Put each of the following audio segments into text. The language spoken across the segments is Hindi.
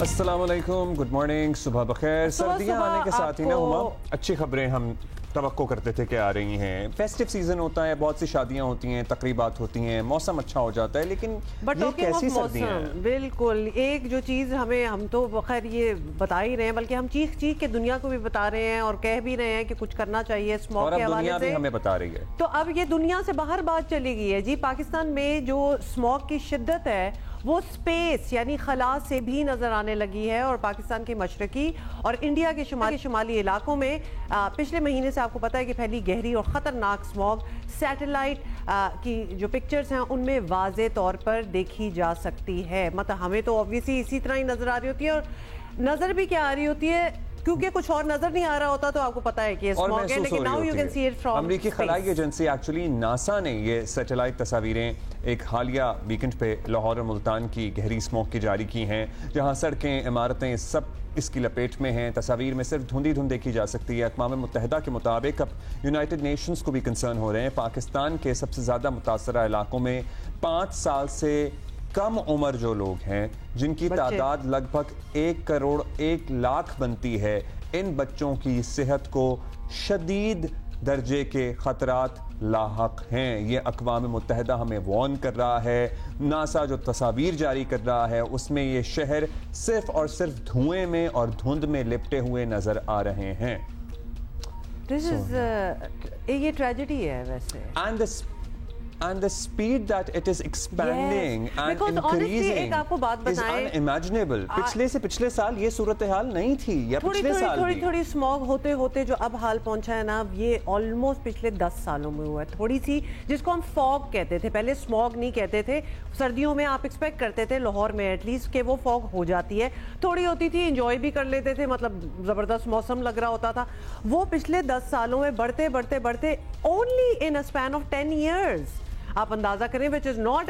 अस्सलामुअलैकुम, गुड मॉर्निंग, सुबह बखैर। सर्दियाँ आने के साथ ही ना हुमा अच्छी खबरें हम तवक्को करते थे कि आ रही हैं। फेस्टिव सीजन होता है, बहुत सी शादियां होती हैं, तकरीबात होती हैं, मौसम अच्छा हो जाता है, लेकिन ये कैसी सर्दियां हैं? बिल्कुल, एक जो चीज़ हम तो खैर ये बता ही रहे हैं, बल्कि हम चीख चीख के दुनिया को भी बता रहे हैं और कह भी रहे हैं कि कुछ करना चाहिए स्मोक के हवाले से। हमें बता रही है तो अब ये दुनिया से बाहर बात चली गई है जी। पाकिस्तान में जो स्मोक की शिद्दत है वो स्पेस यानी खला से भी नजर आने लगी है और पाकिस्तान के मशरकी और इंडिया के शुमाली इलाकों में पिछले महीने से आपको पता है कि फैली गहरी और ख़तरनाक स्मॉग सैटेलाइट की जो पिक्चर्स हैं उनमें वाज़े तौर पर देखी जा सकती है। मतलब हमें तो ऑब्वियसली इसी तरह ही नज़र आ रही होती है, और नज़र भी क्या आ रही होती है क्योंकि कुछ और नजर नहीं आ रहा होता, तो आपको पता है कि स्मॉग है, लेकिन now you can see it from अमेरिकी खलाई एजेंसी एक्चुअली नासा ने ये सैटेलाइट तस्वीरें एक हालिया वीकेंड पे लाहौर और मुल्तान की गहरी स्मोक की जारी की हैं, जहां सड़कें, इमारतें सब इसकी लपेट में हैं। तस्वीर में सिर्फ धुंधी धुंध देखी जा सकती है। अक़वाम मुत्तहिदा के मुताबिक अब यूनाइटेड नेशंस को भी कंसर्न हो रहे हैं। पाकिस्तान के सबसे ज़्यादा मुतासरा इलाकों में 5 साल से कम उम्र जो लोग हैं, जिनकी तादाद लगभग 1 करोड़ 1 लाख बनती है, इन बच्चों की सेहत को शदीद दर्जे के खतरात लाहक हैं। ये अक़वाम मुत्तहिदा हमें वार्न कर रहा है। नासा जो तस्वीर जारी कर रहा है उसमें ये शहर सिर्फ और सिर्फ धुएं में और धुंध में लिपटे हुए नजर आ रहे हैं। ये ट्रेजेडी है वैसे। And the speed that it is expanding and increasing एक आपको बात is unimaginable. पिछले से पिछले साल ये सूरत हाल नहीं थी, या पिछले साल थोड़ी स्मॉग होते होते जो अब हाल पहुंचा है ना, ये ऑलमोस्ट पिछले 10 सालों में हुआ है। थोड़ी सी जिसको हम फॉग कहते थे, पहले स्मॉग नहीं कहते थे। सर्दियों में आप एक्सपेक्ट करते थे लाहौर में एटलीस्ट कि वो फॉग हो जाती है, थोड़ी होती थी, इंजॉय भी कर लेते थे, मतलब जबरदस्त मौसम लग रहा होता था। वो पिछले 10 सालों में बढ़ते बढ़ते बढ़ते only in a span of 10 years आप अंदाजा करें, विच इज़ नॉट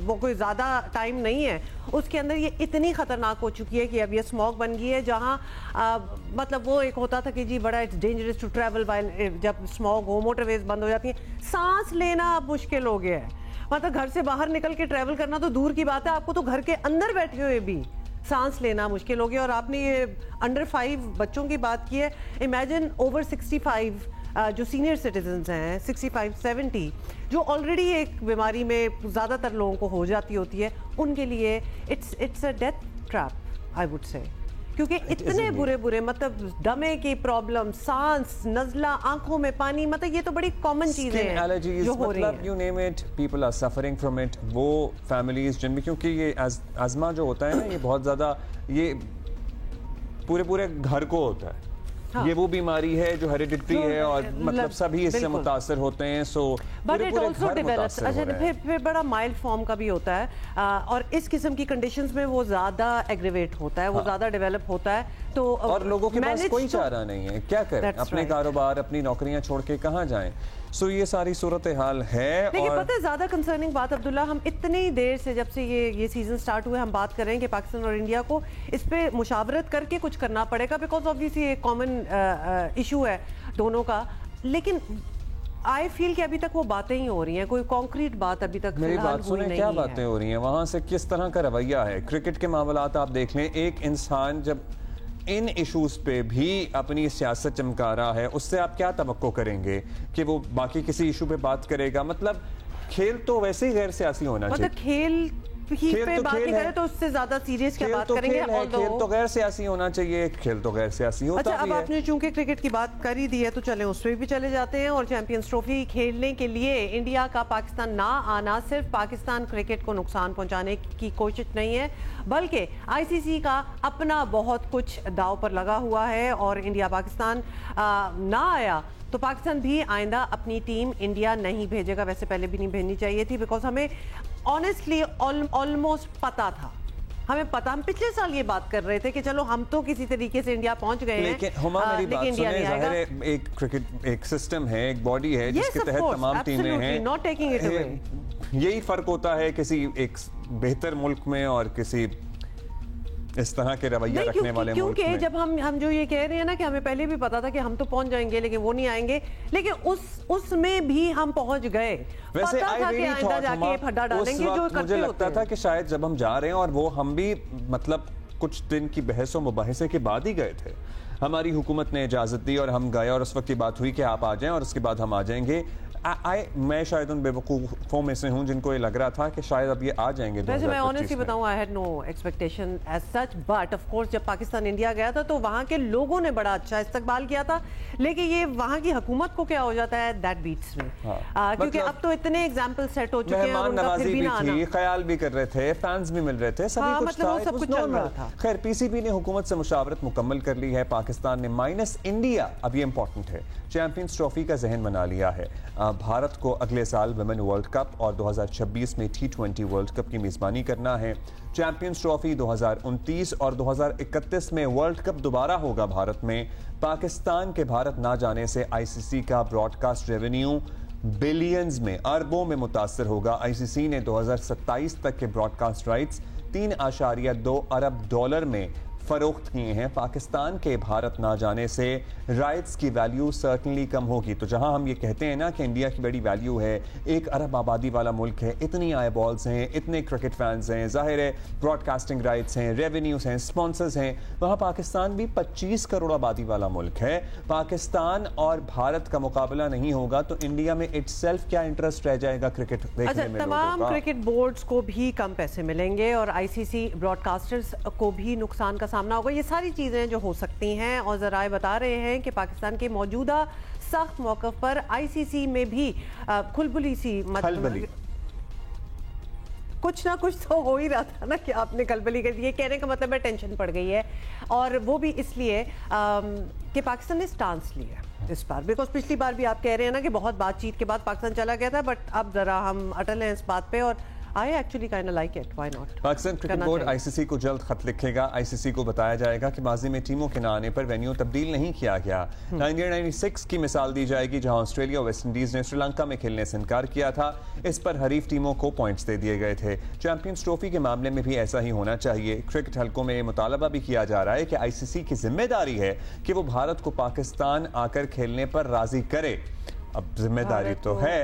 वो कोई ज़्यादा टाइम नहीं है, उसके अंदर ये इतनी ख़तरनाक हो चुकी है कि अब ये स्मॉग बन गई है। जहाँ मतलब वो एक होता था कि जी बड़ा it's dangerous to travel while, जब स्मॉग हो मोटरवेज बंद हो जाती हैं, सांस लेना अब मुश्किल हो गया है। मतलब घर से बाहर निकल के ट्रैवल करना तो दूर की बात है, आपको तो घर के अंदर बैठे हुए भी सांस लेना मुश्किल हो गया। और आपने ये अंडर 5 बच्चों की बात की है, इमेजिन ओवर 65 जो सीनियर सिटीजन्स हैं 65-70 जो ऑलरेडी एक बीमारी में ज़्यादातर लोगों को हो जाती होती है, उनके लिए it's a death trap I would say, क्योंकि इतने बुरे मतलब दमे की प्रॉब्लम, सांस, नज़ला, आंखों में पानी, मतलब ये तो बड़ी कॉमन चीज़ें हैं जो हो रही हैं। You name it, people are suffering from it. वो फैमिलीज जिनमें, क्योंकि ये अज़मा जो होता है ना, ये बहुत ज़्यादा ये पूरे घर को होता है। हाँ। ये वो बीमारी है जो हेरिडिटरी है और मतलब सभी इससे मुतासर होते हैं। So but it also develops, अच्छा फिर बड़ा माइल्ड फॉर्म का भी होता है, और इस किस्म की कंडीशंस में वो ज़्यादा एग्रीवेट होता है, वो ज़्यादा डेवलप होता है। तो और लोगों के पास कोई चारा नहीं है, क्या करें, अपने कारोबार, अपनी नौकरियां छोड़ के कहाँ जाएं। सो ये सारी सूरत हाल है। लेकिन पता है ज़्यादा कंसर्निंग बात अब्दुल्ला, हम इतनी देर से जब से ये सीजन स्टार्ट हुए हम बात कर रहे हैं कि पाकिस्तान और इंडिया को इस पे मुशावरत करके कुछ करना पड़ेगा, बिकॉज ऑब्वियसली एक कॉमन इशू है दोनों का। लेकिन आई फील कि अभी तक वो बातें ही हो रही हैं, कोई कॉन्क्रीट बात अभी तक मेरी बात सुने, क्या बातें हो रही हैं वहाँ से, किस तरह का रवैया है। क्रिकेट के मामलात आप देख लें, एक इंसान जब इन इश्यूज पे भी अपनी सियासत चमका रहा है, उससे आप क्या तवक्को करेंगे कि वो बाकी किसी इशू पे बात करेगा। मतलब खेल तो वैसे ही गैर सियासी होना चाहिए। मतलब खेल पे बात नहीं करें तो उससे ज्यादा सीरियस क्या बात करेंगे। खेल तो गैर सियासी होना चाहिए, खेल तो गैर सियासी होता है। अच्छा, अब आपने चूंकि क्रिकेट की बात कर ही दी है तो चलें उस पर भी चले जाते हैं। और चैंपियंस ट्रॉफी खेलने के लिए इंडिया का पाकिस्तान ना आना सिर्फ पाकिस्तान क्रिकेट को नुकसान पहुंचाने की कोशिश नहीं है, बल्कि आईसीसी का अपना बहुत कुछ दांव पर लगा हुआ है। और इंडिया पाकिस्तान ना आया तो पाकिस्तान भी आइंदा अपनी टीम इंडिया नहीं भेजेगा। वैसे पहले भी नहीं भेजनी चाहिए थी, बिकॉज हमें ऑनेस्टली ऑलमोस्ट पता था, हमें पता, हम पिछले साल ये बात कर रहे थे कि चलो हम तो किसी तरीके से इंडिया पहुंच गए हैं, लेकिन इंडिया नहीं आएगा। एक क्रिकेट एक सिस्टम है, एक बॉडी है जिसके तहत तमाम टीमें हैं। Not taking it away. यही फर्क होता है किसी एक बेहतर मुल्क में और किसी इस तरह के रवैया रखने वाले मुल्क में। क्योंकि जब हम जो ये कह रहे हैं ना कि हमें पहले भी पता था कि हम तो पहुंच जाएंगे, लेकिन वो नहीं आएंगे, लेकिन उसमें भी हम पहुंच गए। वैसे पता था कि आइंदा जाके फड्डा डालेंगे, जो मुझे लगता था कि शायद जब हम जा रहे हैं और वो हम भी मतलब कुछ दिन की बहस और मुबाहिसे के बाद ही गए थे। हमारी हुकूमत ने इजाज़त दी और हम गए और उस वक्त की बात हुई कि आप आ जाएं और उसके बाद हम आ जाएंगे। मैं शायद उन बेवकूफ़ों में से हूं जिनको ये लग रहा था कि शायद अब ये आ जाएंगे। वैसे मैं ऑनेस्टली बताऊं, I had no expectation as such, but of course जब पाकिस्तान इंडिया गया था तो वहां के लोगों ने बड़ा अच्छा इस्तकबाल किया था, लेकिन ये वहां की हुकूमत को क्या हो जाता है, दैट बीट्स मी। क्योंकि अब तो इतने एग्जाम्पल सेट हो चुके हैं और उनका फिर भी ना आना, ख्याल भी कर रहे थे, फैंस भी मिल रहे थे, सभी कुछ था, सब कुछ चल रहा था। खैर पीसीबी ने हुकूमत से मुशावरत मुकम्मल कर ली है। पाकिस्तान ने माइनस इंडिया, अब ये इंपॉर्टेंट है, चैंपियंस ट्रॉफी का जहन बना लिया है। भारत को अगले साल वुमेन वर्ल्ड कप और 2026 में T20 वर्ल्ड कप की मेजबानी करना है। चैंपियंस ट्रॉफी 2029 और 2031 में वर्ल्ड कप दोबारा होगा भारत में। पाकिस्तान के भारत ना जाने से आईसीसी का ब्रॉडकास्ट रेवेन्यू बिलियंस में, अरबों में मुतासर होगा। आईसीसी ने 2027 तक के ब्रॉडकास्ट राइट्स $3.2 अरब में फरोख्त किए हैं। पाकिस्तान के भारत ना जाने से राइट्स की वैल्यू सर्टनली कम होगी। तो जहां हम ये कहते हैं ना कि इंडिया की बड़ी वैल्यू है, 1 अरब आबादी वाला मुल्क है, इतनी आई बॉल्स हैं, इतने क्रिकेट फैंस हैं, जाहिर है ब्रॉडकास्टिंग राइट्स हैं, रेवेन्यूज हैं, स्पॉन्सर्स हैं, वहां पाकिस्तान भी 25 करोड़ आबादी वाला मुल्क है। पाकिस्तान और भारत का मुकाबला नहीं होगा तो इंडिया में इटसेल्फ क्या इंटरेस्ट रह जाएगा क्रिकेट देखने में? तमाम क्रिकेट बोर्ड्स को भी कम पैसे मिलेंगे और आईसीसी ब्रॉडकास्टर्स को भी नुकसान का सामना होगा। ये सारी चीजें जो हो सकती हैं, और ज़राए बता रहे हैं कि पाकिस्तान के मौजूदा सख्त मौक़िफ़ पर आईसीसी में भी खुलबुली सी कुछ ना कुछ तो हो ही रहा था ना कि आपने खलबली कर दी। ये कहने का मतलब है टेंशन पड़ गई है, और वो भी इसलिए कि पाकिस्तान ने स्टांस लिया इस बार। बिकॉज पिछली बार भी आप कह रहे हैं ना कि बहुत बातचीत के बाद पाकिस्तान चला गया था, बट अब जरा हम अटल हैं इस बात पे, और I actually kind of like it. Why not? Pakistan cricket board ICC को जल्द खत लिखेगा। आईसीसी को बताया जाएगा कि माजी में टीमों के न आने पर वेन्यू तब्दील नहीं किया गया। 1996 की मिसाल दी जाएगी जहां ऑस्ट्रेलिया और वेस्ट इंडीज ने श्रीलंका में खेलने से इनकार किया था। इस पर हरीफ टीमों को पॉइंट्स दे दिए गए थे। चैंपियंस ट्रॉफी के मामले में भी ऐसा ही होना चाहिए। क्रिकेट हलकों में मुतालबा भी किया जा रहा है कि आईसीसी की जिम्मेदारी है कि वो भारत को पाकिस्तान आकर खेलने पर राजी करे। अब जिम्मेदारी तो है,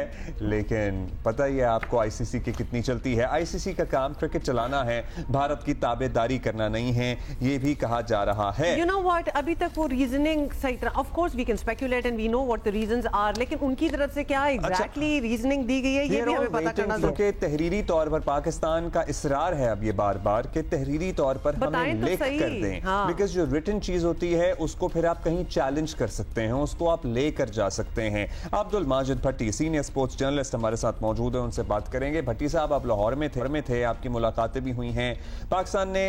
लेकिन पता ही है आपको आईसीसी की कितनी चलती है। आईसीसी का काम क्रिकेट चलाना है, भारत की ताबेदारी करना नहीं है, ये भी कहा जा रहा है। You know what? अभी तक वो रीजनिंग सही तरह, of course we can speculate and we know what the reasons are, लेकिन उनकी तरफ से क्या एग्जैक्टली रीजनिंग दी गई है ये भी हमें पता करना जरूरी है। तहरीरी तौर पर पाकिस्तान का इसरार है अब ये बार-बार कि तहरीरी तौर पर हमें लिख कर दें, बिकॉज जो रिटन चीज होती है उसको फिर आप कहीं चैलेंज कर सकते हैं, उसको आप लेकर जा सकते हैं। अब्दुल माजिद भट्टी सीनियर स्पोर्ट्स जर्नलिस्ट हमारे साथ मौजूद है, उनसे बात करेंगे। भट्टी साहब, आप लाहौर में थे, आपकी मुलाकातें भी हुई हैं। पाकिस्तान ने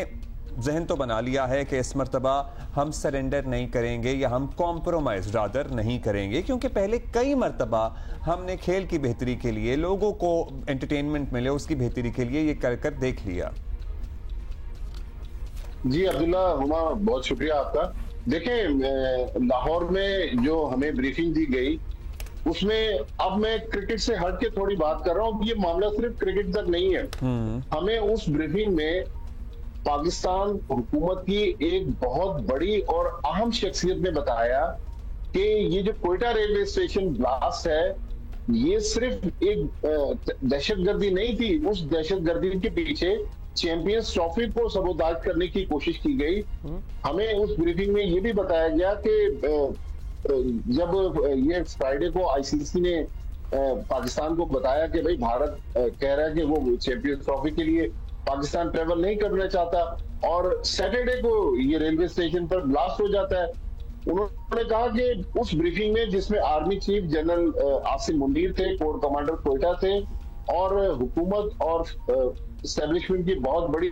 जहन तो बना लिया है कि इस मर्तबा हम सरेंडर नहीं करेंगे या हम कॉम्प्रोमाइज रादर नहीं करेंगे, क्योंकि पहले कई मर्तबा हमने खेल की बेहतरी के लिए, लोगों को एंटरटेनमेंट मिले उसकी बेहतरी के लिए ये कर देख लिया। जी अब्दुल्ला हुमा, बहुत शुक्रिया आपका। देखें, लाहौर में जो हमें ब्रीफिंग दी गई उसमें अब मैं क्रिकेट से हट के थोड़ी बात कर रहा हूँ। ये मामला सिर्फ क्रिकेट तक नहीं है। हमें उस ब्रीफिंग में पाकिस्तान हुकूमत की एक बहुत बड़ी और अहम शख्सियत ने बताया कि ये जो कोयटा रेलवे स्टेशन ब्लास्ट है, ये सिर्फ एक दहशतगर्दी नहीं थी। उस दहशतगर्दी के पीछे चैंपियंस ट्रॉफी को सबोताज करने की कोशिश की गई। हमें उस ब्रीफिंग में ये भी बताया गया कि जब ये फ्राइडे को आईसीसी ने पाकिस्तान को बताया कि भाई भारत कह रहा है कि वो चैंपियंस ट्रॉफी के लिए पाकिस्तान ट्रेवल नहीं करना चाहता, और सैटरडे को ये रेलवे स्टेशन पर ब्लास्ट हो जाता है। उन्होंने कहा कि उस ब्रीफिंग में, जिसमें army chief general Asim Munir थे, कोर कमांडर कोयटा थे, और हुकूमत और एस्टेब्लिशमेंट की बहुत बड़ी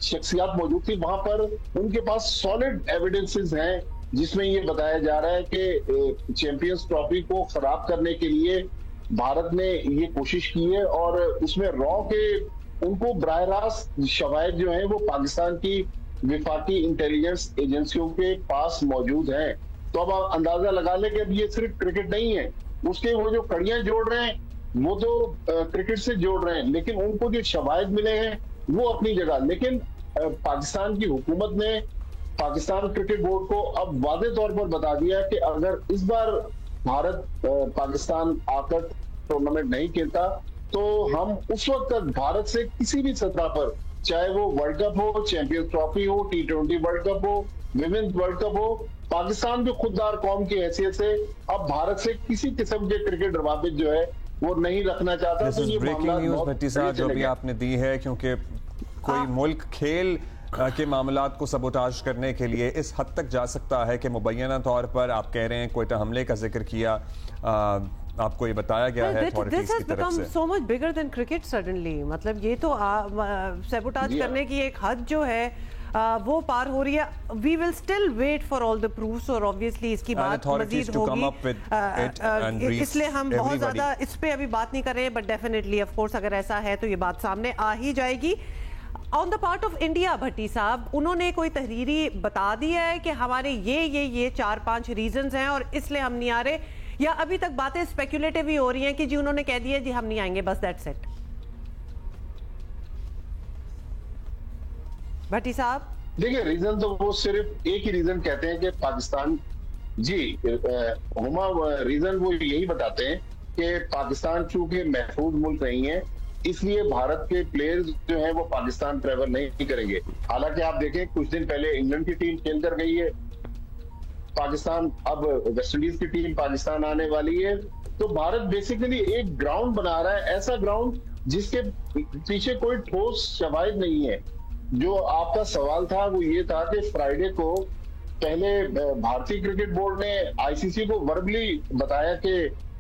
शख्सियात मौजूद थी, वहां पर उनके पास सॉलिड एविडेंसेस हैं जिसमें ये बताया जा रहा है कि चैंपियंस ट्रॉफी को खराब करने के लिए भारत ने ये कोशिश की है, और उसमें रॉ के उनको बराह रास्त शवाहिद जो हैं वो पाकिस्तान की विफाकी इंटेलिजेंस एजेंसियों के पास मौजूद हैं। तो अब आप अंदाजा लगा लें कि अब ये सिर्फ क्रिकेट नहीं है, उसके वो जो कड़ियां जोड़ रहे हैं वो तो क्रिकेट से जोड़ रहे हैं, लेकिन उनको जो शवाहिद मिले हैं वो अपनी जगह। लेकिन पाकिस्तान की हुकूमत ने पाकिस्तान क्रिकेट बोर्ड को अब वादे तौर पर बता दिया कि अगर इस बार भारत पाकिस्तान आकर टूर्नामेंट नहीं खेलता तो हम उस वक्त तक भारत से किसी भी सतह पर चाहे वो वर्ल्ड कप हो, चैंपियंस ट्रॉफी हो, T20 वर्ल्ड कप हो, विमेन्स वर्ल्ड कप हो, पाकिस्तान जो खुददार कौम की हैसियत से अब भारत से किसी किस्म के क्रिकेट रवाबित जो है वो नहीं रखना चाहता। तो ये ब्रेकिंग न्यूज भट्टी साहब जो भी आपने दी है, क्योंकि कोई मुल्क खेल के मामलात को सबोटाज करने के लिए इस हद तक जा सकता है कि मुबैना तौर पर आप कह रहे हैं कोयटा हमले का जिक्र किया, आपको ये बताया गया है अथॉरिटीज की तरफ से। so much bigger than cricket suddenly, मतलब ये तो सबोटाज करने की एक हद जो है वो पार हो रही है। We will still wait for all the proofs और ऑब्वियसली इसकी बात मजीद होगी, इसलिए हम बहुत ज्यादा इस पे अभी बात नहीं कर रहे हैं, बट डेफिनेटली ऑफ कोर्स अगर ऐसा है तो ये बात सामने आ ही जाएगी। On the part of India Bhatti साहब, उन्होंने कोई तहरीरी बता दिया है कि हमारे ये 4-5 रीजंस हैं और इसलिए हम नहीं आ रहे, या अभी तक बातें स्पेक्युलेटिव ही हो रही हैं कि जी उन्होंने कह दिया जी हम नहीं आएंगे, बस दैट्स इट? भट्टी साहब देखिए, रीजन तो वो सिर्फ एक ही रीजन कहते हैं कि पाकिस्तान जी हुमा, रीजन वो यही बताते हैं कि पाकिस्तान चूंकि महफूज मुल्क नहीं है इसलिए भारत के प्लेयर्स जो हैं वो पाकिस्तान ट्रेवल नहीं करेंगे। हालांकि आप देखें कुछ दिन पहले इंग्लैंड की टीम खेल कर गई है पाकिस्तान, अब वेस्ट इंडीज की टीम पाकिस्तान आने वाली है। तो भारत बेसिकली एक ग्राउंड बना रहा है, ऐसा ग्राउंड जिसके पीछे कोई ठोस शवाहिद नहीं है। जो आपका सवाल था वो ये था कि फ्राइडे को पहले भारतीय क्रिकेट बोर्ड ने आईसीसी को वर्बली बताया कि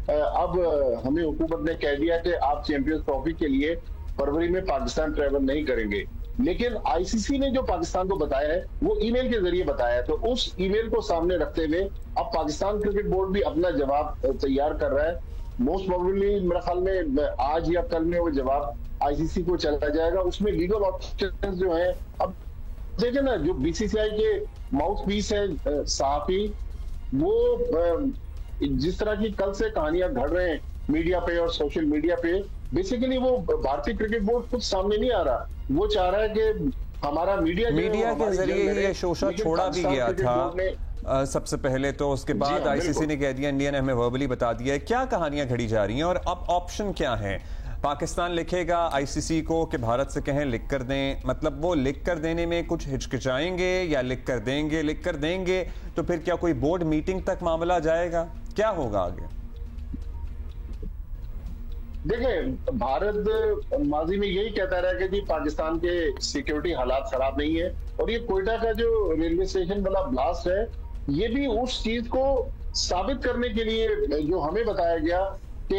अब हमें हुकूमत ने कह दिया कि आप चैंपियंस ट्रॉफी के लिए फरवरी में पाकिस्तान ट्रेवल नहीं करेंगे, लेकिन आईसीसी ने जो पाकिस्तान को बताया है वो ईमेल के जरिए बताया है। तो उस ईमेल को सामने रखते हुए अब पाकिस्तान क्रिकेट बोर्ड भी अपना जवाब तैयार कर रहा है। मोस्ट प्रोबेबली मेरे ख्याल में आज या कल में वो जवाब आईसीसी को चला जाएगा। उसमें लीगल ऑप्शंस जो है, अब देखिए ना, जो बीसीसीआई के माउथ पीस है सहाफी, वो जिस तरह की कल से कहानियां घड़ रहे हैं मीडिया पे और सोशल मीडिया पे, बेसिकली वो भारतीय क्रिकेट बोर्ड कुछ सामने नहीं आ रहा। वो चाह रहा है कि हमारा मीडिया के जरिए ही ये शोशा छोड़ा भी गया था सबसे पहले, तो उसके बाद आईसीसी ने कह दिया, इंडिया ने हमें वर्बली बता दिया है। क्या कहानियां घड़ी जा रही हैं और अब ऑप्शन क्या है? पाकिस्तान लिखेगा आईसीसी को कि भारत से कहें लिख कर दें, मतलब वो लिख कर देने में कुछ हिचकिचाएंगे या लिख कर देंगे तो फिर क्या कोई बोर्ड मीटिंग तक मामला जाएगा? क्या होगा आगे? देखिए, भारत माजी में यही कहता रहा कि जी पाकिस्तान के सिक्योरिटी हालात खराब नहीं है, और ये कोयटा का जो रेलवे स्टेशन वाला ब्लास्ट है ये भी उस चीज को साबित करने के लिए जो हमें बताया गया कि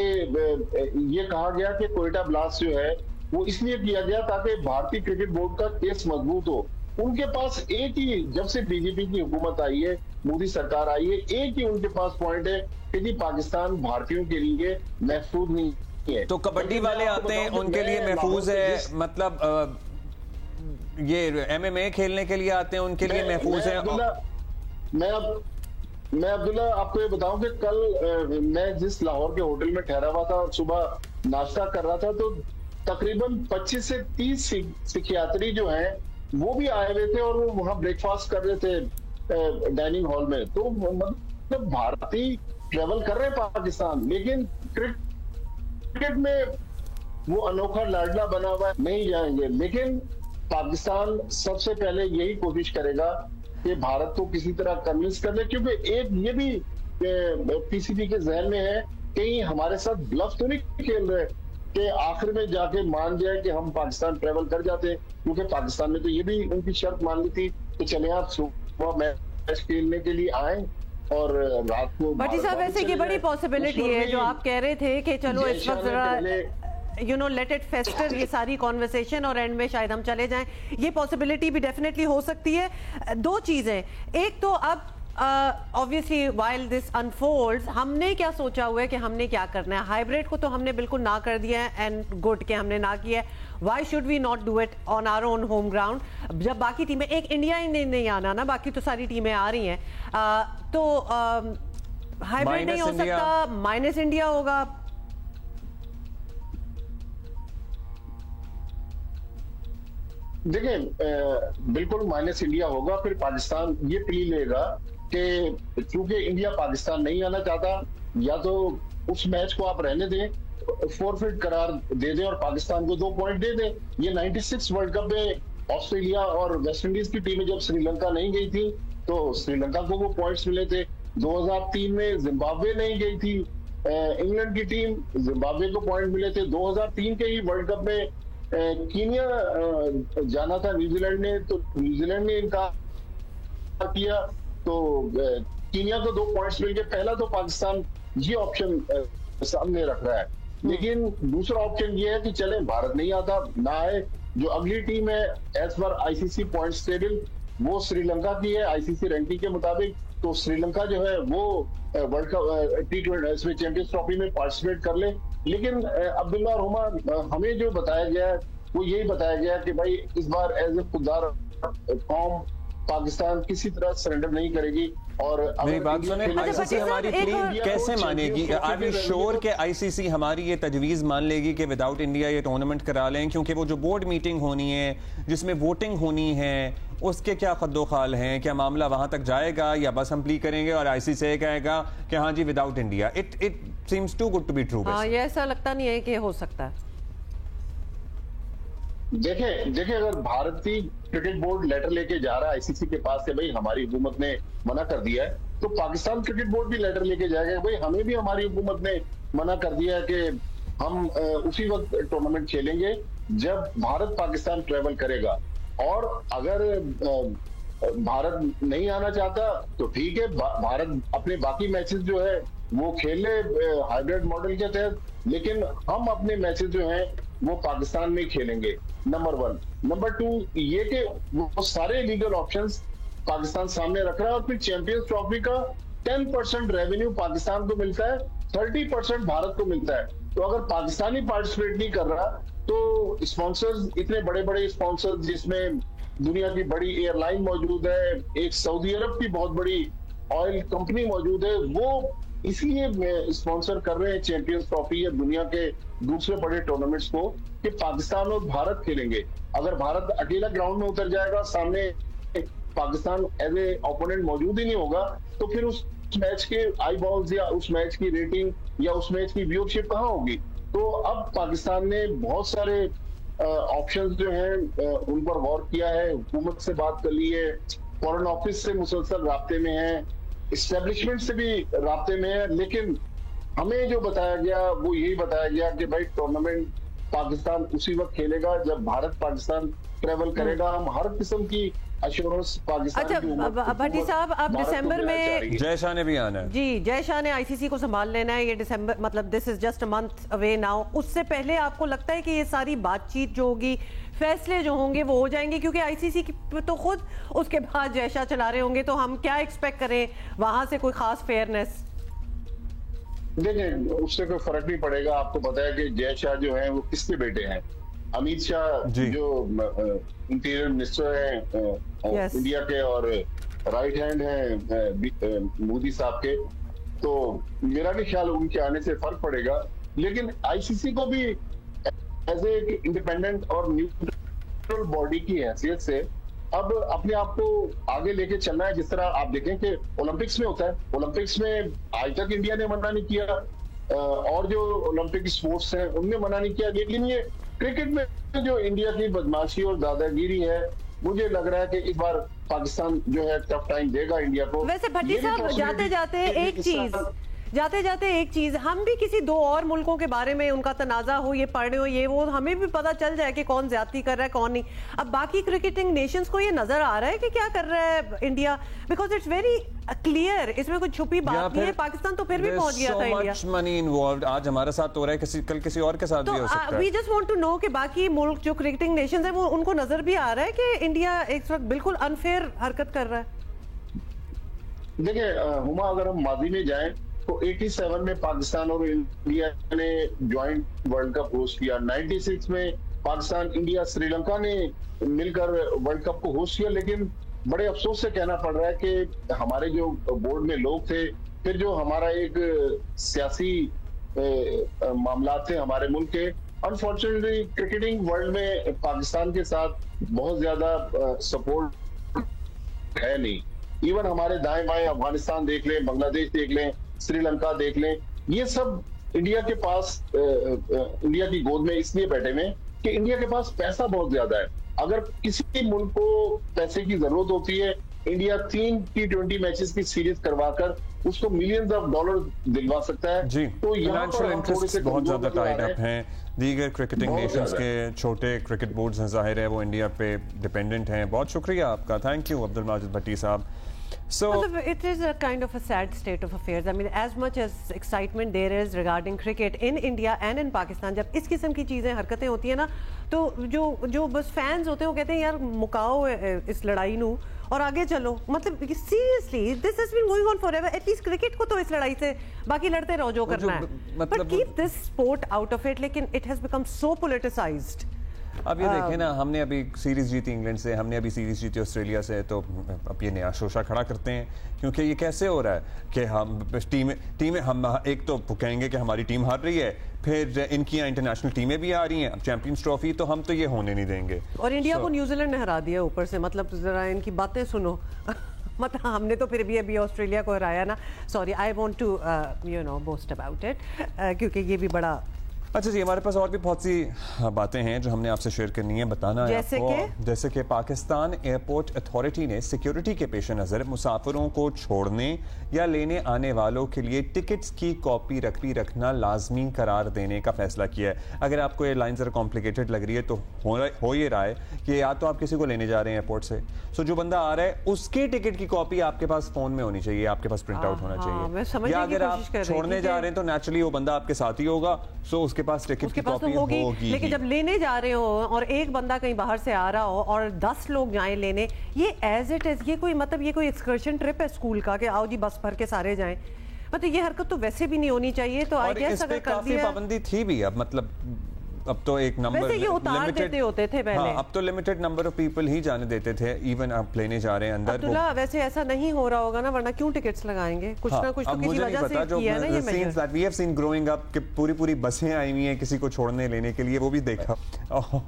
ये कहा गया कि कोयटा ब्लास्ट जो है वो इसलिए किया गया ताकि भारतीय क्रिकेट बोर्ड का केस मजबूत हो। उनके पास एक ही, जब से बीजेपी की हुकूमत आई है, मोदी सरकार आई है, एक ही उनके पास पॉइंट है कि जी पाकिस्तान भारतीयों के लिए महफूज नहीं है। तो कबड्डी वाले आते हैं उनके लिए महफूज है, मतलब ये एमएमए खेलने के लिए आते हैं उनके लिए महफूज है। मैं अब्दुल्ला आपको ये बताऊं कि कल मैं जिस लाहौर के होटल में ठहरा हुआ था और सुबह नाश्ता कर रहा था, तो तकरीबन 25 से 30 सिखियात्री जो हैं वो भी आए हुए थे और वो वहां ब्रेकफास्ट कर रहे थे डाइनिंग हॉल में। तो मतलब भारतीय ट्रेवल कर रहे हैं पाकिस्तान, लेकिन क्रिकेट में वो अनोखा लाडला बना हुआ नहीं जाएंगे। लेकिन पाकिस्तान सबसे पहले यही कोशिश करेगा कि भारत को किसी तरह कन्विंस कर ले, क्योंकि एक ये भी पीसीबी के जहन में है कहीं हमारे साथ ब्लफ तो नहीं खेल रहे कि आखिर में जाके मान जाए कि हम पाकिस्तान ट्रेवल कर जाते हैं, क्योंकि पाकिस्तान में तो ये भी उनकी शर्त मान ली थी कि चले आप सुबह मैच खेलने के लिए आए और रात को। भट्टी साहब, वैसे ये बड़ी पॉसिबिलिटी है जो आप कह रहे थे कि चलो इस वक्त जरा लेट इट फेस्टर ये सारी कॉन्वर्सेशन और एंड में शायद हम चले जाएं, ये पॉसिबिलिटी भी डेफिनेटली हो सकती है। दो चीजें, एक तो अब ऑब्वियसली व्हाइल दिस अनफोल्ड्स हमने क्या सोचा हुआ है कि हमने क्या करना है। हाइब्रिड को तो हमने बिल्कुल ना कर दिया है एंड गुड के हमने ना किया है। Why should we not do it on our own home ground? जब बाकी टीमें, एक इंडिया ही नहीं आना ना, बाकी तो सारी टीमें आ रही हैं, तो हाइब्रिड नहीं हो सकता, माइनस इंडिया होगा। देखिए, बिल्कुल माइनस इंडिया होगा। फिर पाकिस्तान ये प्ली लेगा कि चूंकि इंडिया पाकिस्तान नहीं आना चाहता, या तो उस मैच को आप रहने दें फोरफिट करार दे दें और पाकिस्तान को 2 पॉइंट दे दें। ये 96 वर्ल्ड कप में ऑस्ट्रेलिया और वेस्ट इंडीज की टीमें जब श्रीलंका नहीं गई थी तो श्रीलंका को वो पॉइंट्स मिले थे। 2003 में जिम्बाब्वे नहीं गई थी इंग्लैंड की टीम, जिम्बाब्वे को पॉइंट मिले थे। 2003 के ही वर्ल्ड कप में कीनिया जाना था न्यूजीलैंड ने, तो न्यूजीलैंड ने इनकार किया तो कीनिया को 2 पॉइंट्स मिल गए। पहला तो पाकिस्तान ये ऑप्शन सामने रख रहा है, लेकिन दूसरा ऑप्शन ये है कि चले भारत नहीं आता ना आए। जो अगली टीम है as per ICC points table वो श्रीलंका की है आईसीसी रैंकिंग के मुताबिक, तो श्रीलंका जो है वो वर्ल्ड कप T20 इसमें चैंपियंस ट्रॉफी में पार्टिसिपेट कर ले। लेकिन अब्दुल्ला और हुमा, हमें जो बताया गया है वो यही बताया गया कि भाई इस बार एज ए खुददार कौम पाकिस्तान किसी तरह सरेंडर नहीं करेगी। और मेरी बात सुने, आईसीसी हमारी प्लीज कैसे मानेगी? आर वी श्योर कि आईसीसी हमारी ये तजवीज़ मान लेगी कि विदाउट इंडिया ये टूर्नामेंट करा लें? क्योंकि वो जो बोर्ड मीटिंग होनी है जिसमें वोटिंग होनी है उसके क्या खद्दोखाल हैं? क्या मामला वहां तक जाएगा या बस हम प्ली करेंगे और आईसीसी कहेगा कि हाँ जी without India? It seems to good to be true. हाँ, ये ऐसा लगता नहीं है कि हो सकता है। देखें अगर भारतीय क्रिकेट बोर्ड लेटर लेके जा रहा है आईसीसी के पास कि भाई हमारी हुकूमत ने मना कर दिया है, तो पाकिस्तान क्रिकेट बोर्ड भी लेटर लेके जाएगा भाई हमें भी हमारी हुकूमत ने मना कर दिया है कि हम उसी वक्त टूर्नामेंट खेलेंगे जब भारत पाकिस्तान ट्रेवल करेगा। और अगर भारत नहीं आना चाहता तो ठीक है, भारत अपने बाकी मैचेस जो है वो खेल ले हाइब्रिड मॉडल के तहत, लेकिन हम अपने मैचेस जो हैं वो पाकिस्तान में खेलेंगे। नंबर 1। नंबर 2 ये कि वो सारे लीगल ऑप्शंस पाकिस्तान सामने रख रहा है। और फिर चैंपियंस ट्रॉफी का 10% रेवेन्यू पाकिस्तान को मिलता है, 30% भारत को मिलता है। तो अगर पाकिस्तानी पार्टिसिपेट नहीं कर रहा तो स्पॉन्सर्स, इतने बड़े बड़े स्पॉन्सर्स जिसमें दुनिया की बड़ी एयरलाइन मौजूद है, एक सऊदी अरब की बहुत बड़ी ऑयल कंपनी मौजूद है, वो इसलिए स्पॉन्सर कर रहे हैं चैंपियंस ट्रॉफी या दुनिया के दूसरे बड़े टूर्नामेंट्स को कि पाकिस्तान और भारत खेलेंगे। अगर भारत अकेला ग्राउंड में उतर जाएगा, सामने पाकिस्तान एज ए ओपोनेंट मौजूद ही नहीं होगा, तो फिर उस मैच के आई बॉल्स या उस मैच की रेटिंग या उस मैच की व्यूअरशिप कहाँ होगी? तो अब पाकिस्तान ने बहुत सारे ऑप्शंस जो हैं उन पर गौर किया है, हुकूमत से बात कर ली है, फॉरेन ऑफिस से मुसलसल राब्ते में है, इस्टेब्लिशमेंट से भी राब्ते में है। लेकिन हमें जो बताया गया वो यही बताया गया कि भाई टूर्नामेंट पाकिस्तान उसी वक्त खेलेगा जब भारत पाकिस्तान ट्रेवल करेगा। हम हर किस्म की अश्योरेंस पाकिस्तान की भट्टी साहब, अब दिसंबर में जय शाह ने भी आना है। जी, जय शाह ने आईसीसी को संभाल लेना है। ये दिसंबर, मतलब this is just a month away now. उससे पहले आपको लगता है कि ये सारी बातचीत जो होगी, फैसले जो होंगे वो हो जाएंगे? क्योंकि आईसीसी तो खुद उसके बाद जय शाह चला रहे होंगे, तो हम क्या एक्सपेक्ट करें वहां से? कोई खास फेयरनेस? देखें, उससे कोई फर्क नहीं पड़ेगा। आपको पता है कि जय शाह जो है वो किसके बेटे हैं? अमित शाह जो इंटीरियर मिनिस्टर हैं इंडिया के और राइट हैंड हैं मोदी साहब के। तो मेरा भी ख्याल उनके आने से फर्क पड़ेगा। लेकिन आईसीसी को भी एज ए इंडिपेंडेंट और न्यूट्रल बॉडी की हैसियत से अब अपने आप को आगे लेके चलना है। जिस तरह आप देखें कि ओलंपिक्स में होता है, ओलंपिक्स में आज तक इंडिया ने मना नहीं किया और जो ओलंपिक स्पोर्ट्स हैं उनने मना नहीं किया। लेकिन ये क्रिकेट में जो इंडिया की बदमाशी और दादागिरी है, मुझे लग रहा है कि इस बार पाकिस्तान जो है टफ टाइम देगा इंडिया को। वैसे भट्टी साहब, जाते जाते एक चीज, हम भी किसी 2 और मुल्कों के बारे में उनका तनाजा हो, ये पढ़े हो, ये वो, हमें भी पता चल जाए कि कौन ज्यादती कर रहा है कौन नहीं। अब बाकी क्रिकेटिंग नेशंस को ये नजर आ रहा है कि क्या कर रहा है India, because it's very clear, इसमें कोई छुपी बात नहीं है। पाकिस्तान तो फिर भी पहुंच गया था India. so much money involved, आज हमारे साथ हो रहा है, कल किसी और के साथ भी हो सकता है। We just want to know कि बाकी मुल्क जो क्रिकेटिंग नेशंस है वो उनको नजर भी आ रहा है कि इंडिया एक वक्त बिल्कुल अनफेयर हरकत कर रहा है। देखिए हुमा, अगर हम माजी में जाएं तो 87 में पाकिस्तान और इंडिया ने ज्वाइंट वर्ल्ड कप होस्ट किया। 96 में पाकिस्तान, इंडिया, श्रीलंका ने मिलकर वर्ल्ड कप को होस्ट किया। लेकिन बड़े अफसोस से कहना पड़ रहा है कि हमारे जो बोर्ड में लोग थे, फिर जो हमारा एक सियासी मामला थे हमारे मुल्क के, अनफॉर्चुनेटली क्रिकेटिंग वर्ल्ड में पाकिस्तान के साथ बहुत ज्यादा सपोर्ट है नहीं। इवन हमारे दाएं बाएं अफगानिस्तान देख लें, बांग्लादेश देख लें, श्रीलंका देख लें, ये सब इंडिया के पास इंडिया की गोद में इसलिए बैठे हुए कि इंडिया के पास पैसा बहुत ज्यादा है। अगर किसी मुल्क को पैसे की जरूरत होती है, इंडिया 3 T20 मैचेस की सीरीज करवाकर उसको मिलियंस ऑफ डॉलर दिलवा सकता है। जी, तो फाइनेंशियल इंटरेस्ट बहुत ज्यादा टाइड अप हैं। दीगर क्रिकेटिंग नेशंस के छोटे क्रिकेट बोर्ड्स हैं, जाहिर है वो इंडिया पे डिपेंडेंट हैं। बहुत शुक्रिया आपका, थैंक यू अब्दुल माजिद भट्टी साहब। So it is a kind of a sad state of affairs. I mean, as much as excitement there is regarding cricket in India and in Pakistan, जब इस किस्म की चीजें हरकतें होती है ना, तो जो बस फैंस होते हैं वो कहते हैं यार मुकाओ इस लड़ाई नू और आगे चलो। मतलब seriously this has been going on forever. At least cricket को तो इस लड़ाई से बाकी लड़ते रहो जो करना है, but keep this sport out of it. लेकिन it has become so politicised. अब ये देखें ना, हमने अभी सीरीज जीती इंग्लैंड से, हमने अभी सीरीज जीती ऑस्ट्रेलिया से, तो अब ये नया शोशा खड़ा करते हैं। क्योंकि ये कैसे हो रहा है कि हम टीमें हम एक तो कहेंगे कि हमारी टीम हार रही है, फिर इनकी इंटरनेशनल टीमें भी आ रही हैं, अब चैंपियंस ट्रॉफी, तो हम तो ये होने नहीं देंगे। और इंडिया को न्यूजीलैंड ने हरा दिया ऊपर से। मतलब जरा इनकी बातें सुनो। मतलब हमने तो फिर भी अभी ऑस्ट्रेलिया को हराया ना। Sorry, I want to boast about it, क्योंकि ये भी बड़ा। अच्छा जी, हमारे पास और भी बहुत सी बातें हैं जो हमने आपसे शेयर करनी है, बताना है आपको। जैसे कि पाकिस्तान एयरपोर्ट अथॉरिटी ने सिक्योरिटी के पेश नज़र मुसाफिरों को छोड़ने या लेने आने वालों के लिए टिकट्स की कॉपी रखना लाजमी करार देने का फैसला किया है। अगर आपको एयरलाइन ज़रा कॉम्प्लिकेटेड लग रही है तो हो ये रहा है कि या तो आप किसी को लेने जा रहे हैं एयरपोर्ट से, सो जो बंदा आ रहा है उसके टिकट की कॉपी आपके पास फोन में होनी चाहिए, आपके पास प्रिंट आउट होना चाहिए। या अगर आप छोड़ने जा रहे हैं तो नेचुरली वो बंदा आपके साथ ही होगा, सो उसके पास टिकट की कॉपी होगी। लेकिन जब लेने जा रहे हो और एक बंदा कहीं बाहर से आ रहा हो और 10 लोग जाएं लेने, ये एज इट इज, ये कोई मतलब ये कोई एक्सकर्शन ट्रिप है स्कूल का कि आओ जी बस भर के सारे जाएं। मतलब ये हरकत तो वैसे भी नहीं होनी चाहिए। तो आई गेस अगर कर दिया, पाबंदी थी भी, अब मतलब अब तो एक नंबर ये उतार देते होते थे पहले। अब तो लिमिटेड नंबर ऑफ पीपल ही जाने देते थे, इवन आप लेने जा रहे हैं अंदर। अब्दुल्ला, वैसे ऐसा नहीं हो रहा होगा ना, वरना क्यों टिकट्स लगाएंगे? कुछ ना कुछ तो किसी वजह से किया है ना ये measure. That we have seen growing up कि पूरी बसें आई हुई हैं किसी को छोड़ने लेने के लिए, वो भी देखा,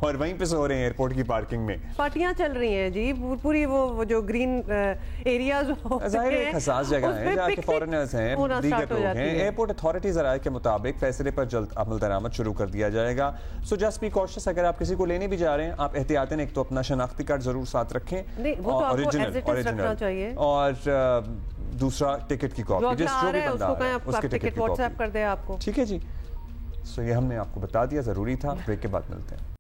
और वहीं पे सो रहे हैं एयरपोर्ट की पार्किंग में। पार्टियां चल रही हैं जी पूरी, वो जो ग्रीन एरियाज एक हसास जगह है जहाँ के फॉरेनर्स हैं, दीगर लोग हैं। एयरपोर्ट अथॉरिटीज राय के मुताबिक फैसले पर जल्द अमल दरामद शुरू कर दिया जाएगा। सो जस्ट बी कॉशियस, अगर आप किसी को लेने भी जा रहे हैं, आप एहतियातन एक तो अपना शनाख्ती कार्ड जरूर साथ रखें, ओरिजिनल, और दूसरा टिकट की कॉपी, जिस जो भी बंदा आ रहा है उसके टिकट की व्हाट्सएप कर दे आपको। ठीक है जी, सो ये हमने आपको बता दिया, जरूरी था। ब्रेक के बाद मिलते हैं।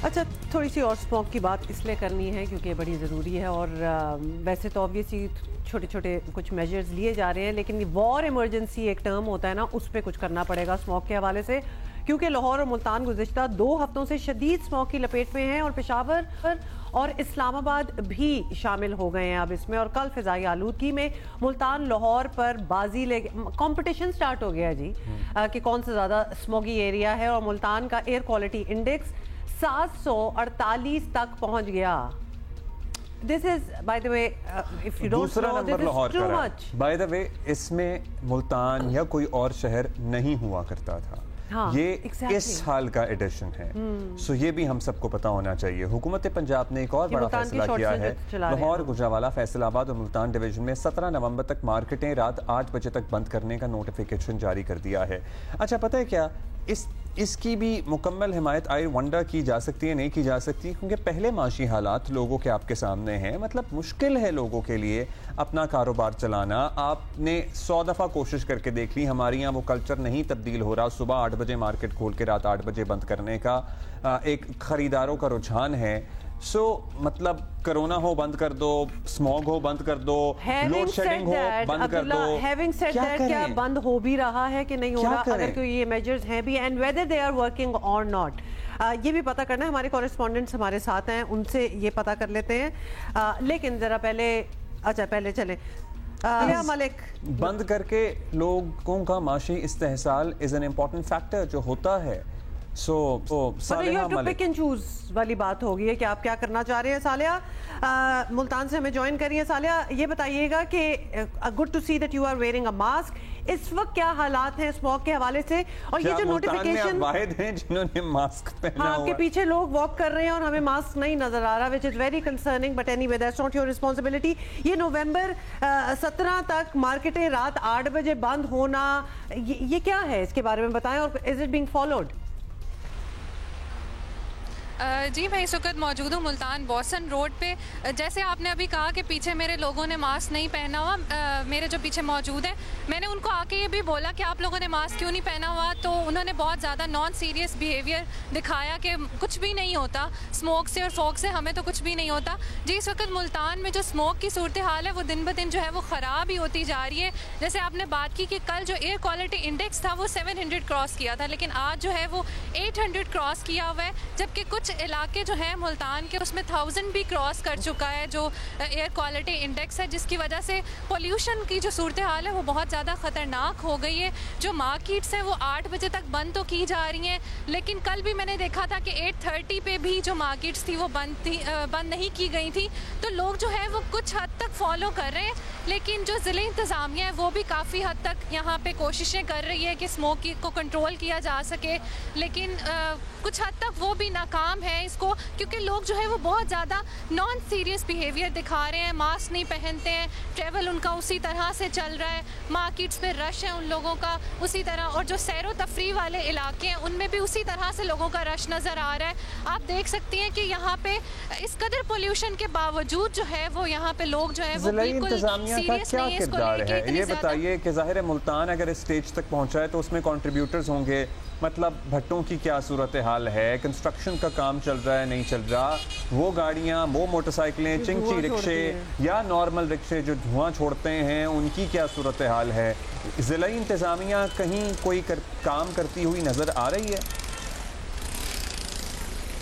अच्छा, थोड़ी सी और स्मॉग की बात इसलिए करनी है क्योंकि बड़ी ज़रूरी है। और वैसे तो ऑब्वियसली छोटे छोटे कुछ मेजर्स लिए जा रहे हैं, लेकिन वॉर इमरजेंसी एक टर्म होता है ना, उस पर कुछ करना पड़ेगा स्मॉग के हवाले से। क्योंकि लाहौर और मुल्तान गुज़िश्ता 2 हफ्तों से शदीद स्मॉग की लपेट में हैं और पेशावर और इस्लामाबाद भी शामिल हो गए हैं अब इसमें। और कल फ़िज़ाई आलूदगी में मुल्तान लाहौर पर बाजी ले कंपटीशन स्टार्ट हो गया जी कि कौन सा ज़्यादा स्मॉगी एरिया है। और मुल्तान का एयर क्वालिटी इंडेक्स 748 तक पहुंच गया। This is, by the way, if you don't know, this is too much. By the way, इसमें मुल्तान या कोई और शहर नहीं हुआ करता था। हाँ, ये exactly. इस साल का एडिशन है। सो ये भी हम सबको पता होना चाहिए। हुकूमत पंजाब ने एक और बड़ा फैसला किया है। लाहौर, गुजरांवाला, फैसलाबाद और मुल्तान डिवीजन में 17 नवंबर तक मार्केटें रात 8 बजे तक बंद करने का नोटिफिकेशन जारी कर दिया है। अच्छा, पता है क्या, इसकी भी मुकम्मल हिमायत आई वंडर की जा सकती है, नहीं की जा सकती, क्योंकि पहले माशी हालात लोगों के आपके सामने हैं। मतलब मुश्किल है लोगों के लिए अपना कारोबार चलाना। आपने 100 दफ़ा कोशिश करके देख ली, हमारे यहाँ वो कल्चर नहीं तब्दील हो रहा। सुबह 8 बजे मार्केट खोल के रात 8 बजे बंद करने का एक ख़रीदारों का रुझान है। सो मतलब कोरोना हो बंद कर दो, स्मॉग हो बंद कर दो, लोड शेडिंग हो बंद कर दो। हैविंग सेड दैट, क्या बंद हो भी रहा है कि नहीं हो रहा, अगर कोई ये मेजर्स हैं भी, and whether they are working और नॉट, ये भी पता करना है। हमारे कॉरेस्पॉन्डेंट्स हमारे साथ हैं, उनसे ये पता कर लेते हैं। लेकिन जरा पहले चले मलिक। बंद करके लोगों का माशी इस्तेहसाल इज एन इम्पॉर्टेंट फैक्टर जो होता है। सो सालिहा मलिक, पिक एंड चूज वाली बात होगी है कि आप क्या करना चाह रहे हैं। सालिहा मुल्तान से हमें ज्वाइन करिए। सालिहा, ये बताइएगा कि good to see that you are wearing a mask. इस वक्त क्या हालात हैं स्मॉग के हवाले से, और ये जो नोटिफिकेशन वाहिद हैं जिन्होंने मास्क पहना हुआ है। आपके पीछे लोग वॉक कर रहे हैं और हमें मास्क नहीं नजर आ रहा, which is very concerning, but anyway that's not your responsibility. ये नवंबर 17 तक मार्केटें रात 8 बजे बंद होना, ये क्या है, इसके बारे में बताएं, और इज इट बीइंग फॉलोड? जी, मैं इस वक्त मौजूद हूँ मुल्तान बॉसन रोड पे। जैसे आपने अभी कहा कि पीछे मेरे लोगों ने मास्क नहीं पहना हुआ, मेरे जो पीछे मौजूद है, मैंने उनको आके ये भी बोला कि आप लोगों ने मास्क क्यों नहीं पहना हुआ, तो उन्होंने बहुत ज़्यादा नॉन सीरियस बिहेवियर दिखाया कि कुछ भी नहीं होता स्मोक से और फॉग से, हमें तो कुछ भी नहीं होता। जी, इस वक्त मुल्तान में जो स्मोक की सूरत हाल है वो दिन ब दिन जो है वो ख़राब ही होती जा रही है। जैसे आपने बात की कि कल जो एयर क्वालिटी इंडेक्स था वो 700 क्रॉस किया था, लेकिन आज जो है वो 800 क्रॉस किया हुआ है, जबकि कुछ इलाके जो हैं मुल्तान के उसमें 1000 भी क्रॉस कर चुका है जो एयर क्वालिटी इंडेक्स है, जिसकी वजह से पोल्यूशन की जो सूरत हाल है वो बहुत ज़्यादा ख़तरनाक हो गई है। जो मार्केट्स हैं वो 8 बजे तक बंद तो की जा रही हैं, लेकिन कल भी मैंने देखा था कि 8:30 पे भी जो मार्केट्स थी वो बंद नहीं की गई थी। तो लोग जो है वो कुछ हद तक फॉलो कर रहे हैं, लेकिन जो ज़िले इंतज़ामिया है वो भी काफ़ी हद तक यहाँ पे कोशिशें कर रही है कि स्मोक को कंट्रोल किया जा सके, लेकिन कुछ हद तक वो भी नाकाम है इसको, क्योंकि लोग जो है वो बहुत ज़्यादा नॉन सीरियस बिहेवियर दिखा रहे हैं, मास्क नहीं पहनते हैं, ट्रैवल उनका उसी तरह से चल रहा है, मार्केट्स में रश है उन लोगों का उसी तरह, और जो सैरो तफरी वाले इलाके हैं उनमें भी उसी तरह से लोगों का रश नज़र आ रहा है। आप देख सकती हैं कि यहाँ पे इस कदर पोल्यूशन के बावजूद जो है वो यहाँ पे लोग जो है वो बिल्कुल सीरियस नहीं है इसको लेके। ये बताइए कि ज़ाहिर है मुल्तान अगर इस स्टेज तक पहुँचा है तो उसमें कॉन्ट्रीब्यूटर्स होंगे, मतलब भट्टों की क्या सूरत हाल है, कंस्ट्रक्शन का काम चल रहा है नहीं चल रहा, वो गाड़ियाँ, वो मोटरसाइकिलें, चिंची रिक्शे या नॉर्मल रिक्शे जो धुआं छोड़ते हैं उनकी क्या सूरत हाल है। ज़िला इंतज़ामिया कहीं कोई काम करती हुई नज़र आ रही है?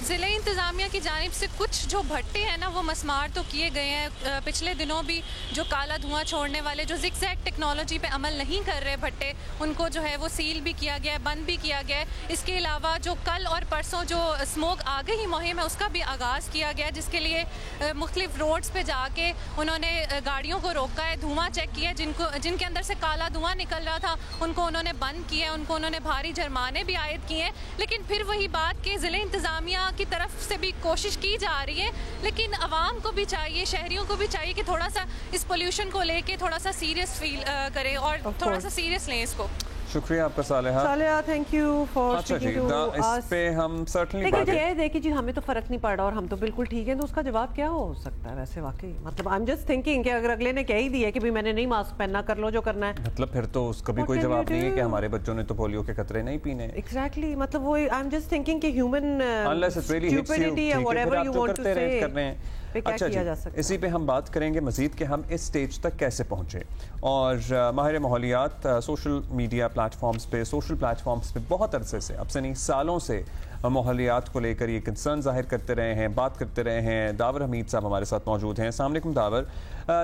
ज़िले इंतज़ामिया की जानिब से कुछ जो भट्टे हैं ना वो मस्मार तो किए गए हैं। पिछले दिनों भी जो काला धुआं छोड़ने वाले जो ज़िगज़ैग टेक्नोलॉजी पे अमल नहीं कर रहे भट्टे, उनको जो है वो सील भी किया गया है, बंद भी किया गया है। इसके अलावा जो कल और परसों जो स्मोक आगाही मुहिम है उसका भी आगाज़ किया गया है, जिसके लिए मुख्तलिफ रोड्स पर जाके उन्होंने गाड़ियों को रोका है, धुआं चेक किया है, जिनके अंदर से काला धुआं निकल रहा था उनको उन्होंने बंद किया है, उनको उन्होंने भारी जुर्माने भी आयद किए हैं। लेकिन फिर वही बात कि ज़िले इंतज़ामिया की तरफ से भी कोशिश की जा रही है, लेकिन आवाम को भी चाहिए, शहरियों को भी चाहिए कि थोड़ा सा इस पोल्यूशन को लेके थोड़ा सा सीरियस फील करें और थोड़ा सा सीरियस लें इसको। शुक्रिया आपका Saliha, thank you for speaking to us. इस पे हम सर्टेनली देखिए जी, हमें तो फर्क नहीं पड़ रहा और हम तो बिल्कुल ठीक है, तो उसका जवाब क्या हो सकता है वैसे? वाकई मतलब आई एम जस्ट थिंकिंग कि अगर अगले ने कह ही दिया कि भाई मैंने नहीं मास्क पहनना, कर लो जो करना है, मतलब फिर तो उसका भी कोई जवाब नहीं है कि हमारे बच्चों ने तो पोलियो के खतरे नहीं पीने। एग्जैक्टली, मतलब वो आई एम जस्ट थिंकिंग कि ह्यूमन स्टुपिडिटी या व्हाटएवर यू वांट टू से अच्छा जी, इसी पे हम बात करेंगे मजीद कि हम इस स्टेज तक कैसे पहुंचे। और माहिर माहौलियात सोशल मीडिया प्लेटफॉर्म्स पे, सोशल प्लेटफॉर्म्स पे बहुत अरसे से, अब से नहीं सालों से माहौलियात को लेकर ये कंसर्न जाहिर करते रहे हैं, बात करते रहे हैं। दावर हमीद साहब हमारे साथ मौजूद हैं। अस्सलाम वालेकुम दावर।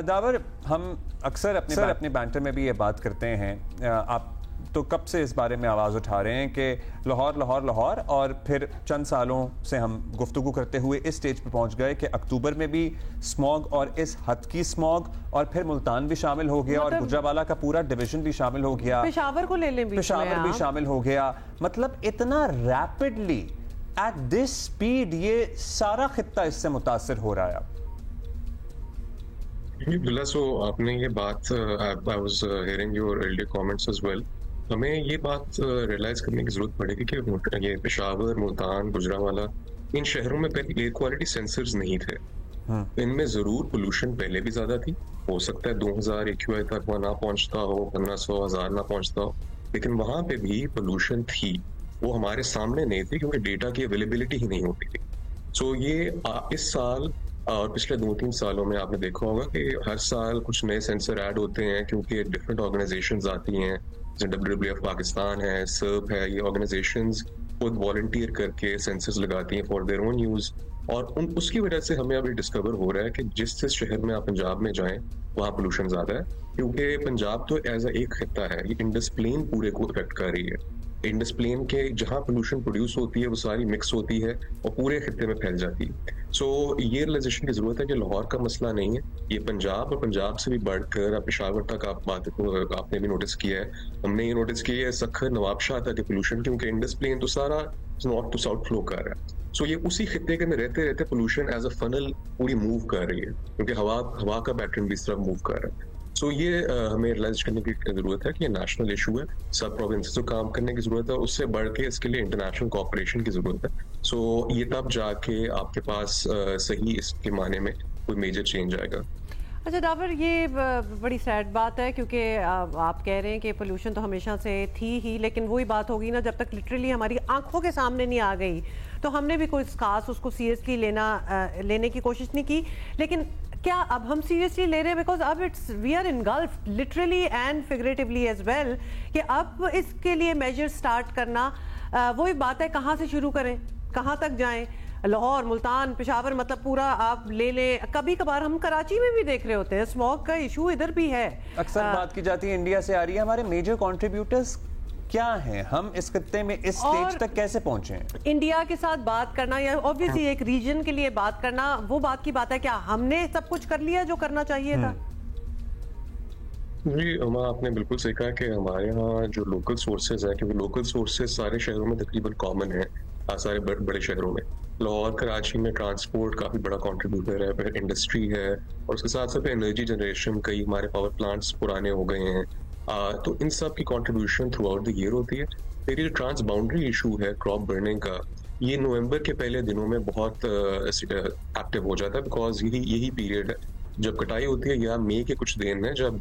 दावर, हम अक्सर अपने बैंटर में भी ये बात करते हैं, आप तो कब से इस बारे में आवाज़ उठा रहे हैं कि लाहौर लाहौर लाहौर, और फिर चंद सालों से हम गुफ्तगू करते हुए इस स्टेज पे पहुंच गए कि अक्टूबर में भी स्मॉग और इस हद की स्मॉग, और फिर मुल्तान भी शामिल हो गया और गुजरावाला का पूरा डिवीजन भी शामिल हो गया, पेशावर को ले लें, पेशावर भी शामिल हो गया। मतलब इतना रैपिडली एट दिस स्पीड ये सारा खित्ता इससे मुतासिर हो रहा है। सो आपने ये बात, I was hearing your earlier comments as well, हमें ये बात रियलाइज करने की जरूरत पड़ेगी कि ये पेशावर, मुल्तान, गुजरावाला, इन शहरों में पहले एयर क्वालिटी सेंसर्स नहीं थे। इनमें जरूर पोल्यूशन पहले भी ज्यादा थी, हो सकता है 2000 AQI तक वहाँ ना पहुंचता हो, 1500, 1000 ना पहुंचता हो, लेकिन वहां पे भी पोल्यूशन थी, वो हमारे सामने नहीं थी क्योंकि डेटा की अवेलेबिलिटी ही नहीं होती थी। सो ये इस साल और पिछले 2-3 सालों में आपने देखा होगा कि हर साल कुछ नए सेंसर ऐड होते हैं, क्योंकि डिफरेंट ऑर्गेनाइजेशंस आती हैं, जैसे WWF पाकिस्तान है, सर्ब है, ये ऑर्गेनाइजेशंस खुद वॉलंटियर करके सेंसर्स लगाती हैं फॉर देयर ओन यूज, और उसकी वजह से हमें अभी डिस्कवर हो रहा है कि जिस शहर में आप पंजाब में जाएं वहाँ पोल्यूशन ज्यादा है, क्योंकि पंजाब तो एज एक खित्ता है, ये इंडस प्लेन पूरे को इफेक्ट कर रही है। इंडस प्लेन के जहाँ पोल्यूशन प्रोड्यूस होती है वो सारी मिक्स होती है और पूरे खित्ते में फैल जाती है। सो ये रियलाइजेशन की जरूरत है कि लाहौर का मसला नहीं है, ये पंजाब और पंजाब से भी बढ़कर अब पेशावर तक आप बात को आपने भी नोटिस किया है, हमने ये नोटिस किया है सखर नवाबशाह तक पोल्यूशन, क्योंकि इंडस प्लेन तो सारा नॉर्थ टू साउथ फ्लो कर रहा है। सो ये उसी खित्ते के में रहते रहते पोल्यूशन एज अ फनल पूरी मूव कर रही है, क्योंकि हवा का पैटर्न भी इस तरफ मूव कर रहा है। सो ये हमें रियलाइज करने की जरूरत है कि ये नेशनल इशू है, सब प्रोविंसेस को काम करने की जरूरत है, उससे बढ़ के इसके लिए इंटरनेशनल कोऑपरेशन की जरूरत है। सो ये तब जाके आपके पास सही इसके माने में कोई मेजर चेंज आएगा। अच्छा डावर, ये बड़ी सैड बात है क्योंकि आप कह रहे हैं कि पोल्यूशन तो हमेशा से थी ही, लेकिन वही बात होगी ना, जब तक लिटरली हमारी आंखों के सामने नहीं आ गई तो हमने भी कोई खास उसको सीरियसली लेने की कोशिश नहीं की। लेकिन क्या अब हम सीरियसली ले रहे हैं? बिकॉज अब it's we are engulfed literally and figuratively as well, कि अब इसके लिए मेजर स्टार्ट करना वही बात है, कहाँ से शुरू करें, कहाँ तक जाएं? लाहौर, मुल्तान, पेशावर, मतलब पूरा आप ले लें। कभी कभार हम कराची में भी देख रहे होते हैं स्मॉग का इशू इधर भी है। अक्सर बात की जाती है इंडिया से आ रही है, हमारे मेजर कंट्रीब्यूटर्स क्या हैं, हम इस खत्ते में इस स्टेज तक कैसे पहुंचे? इंडिया के साथ बात करना या ऑब्वियसली एक रीजन के लिए बात करना वो बात की बात है, क्या हमने सब कुछ कर लिया जो करना चाहिए था? जी अमा, आपने बिल्कुल सही कहा कि हमारे यहाँ जो लोकल सोर्सेज है, क्योंकि लोकल सोर्सेज सारे शहरों में तकरीबन कॉमन है, सारे बड़े शहरों में। लाहौर कराची में ट्रांसपोर्ट काफ़ी बड़ा कंट्रीब्यूटर है, फिर इंडस्ट्री है, और उसके साथ साथ एनर्जी जनरेशन, कई हमारे पावर प्लांट्स पुराने हो गए हैं, तो इन सब की contribution through out the year होती है। फिर ये ट्रांस बाउंड्री इशू है क्रॉप बर्निंग का, ये नवंबर के पहले दिनों में बहुत एक्टिव हो जाता है, बिकॉज यही पीरियड है जब कटाई होती है, या मई के कुछ दिन है जब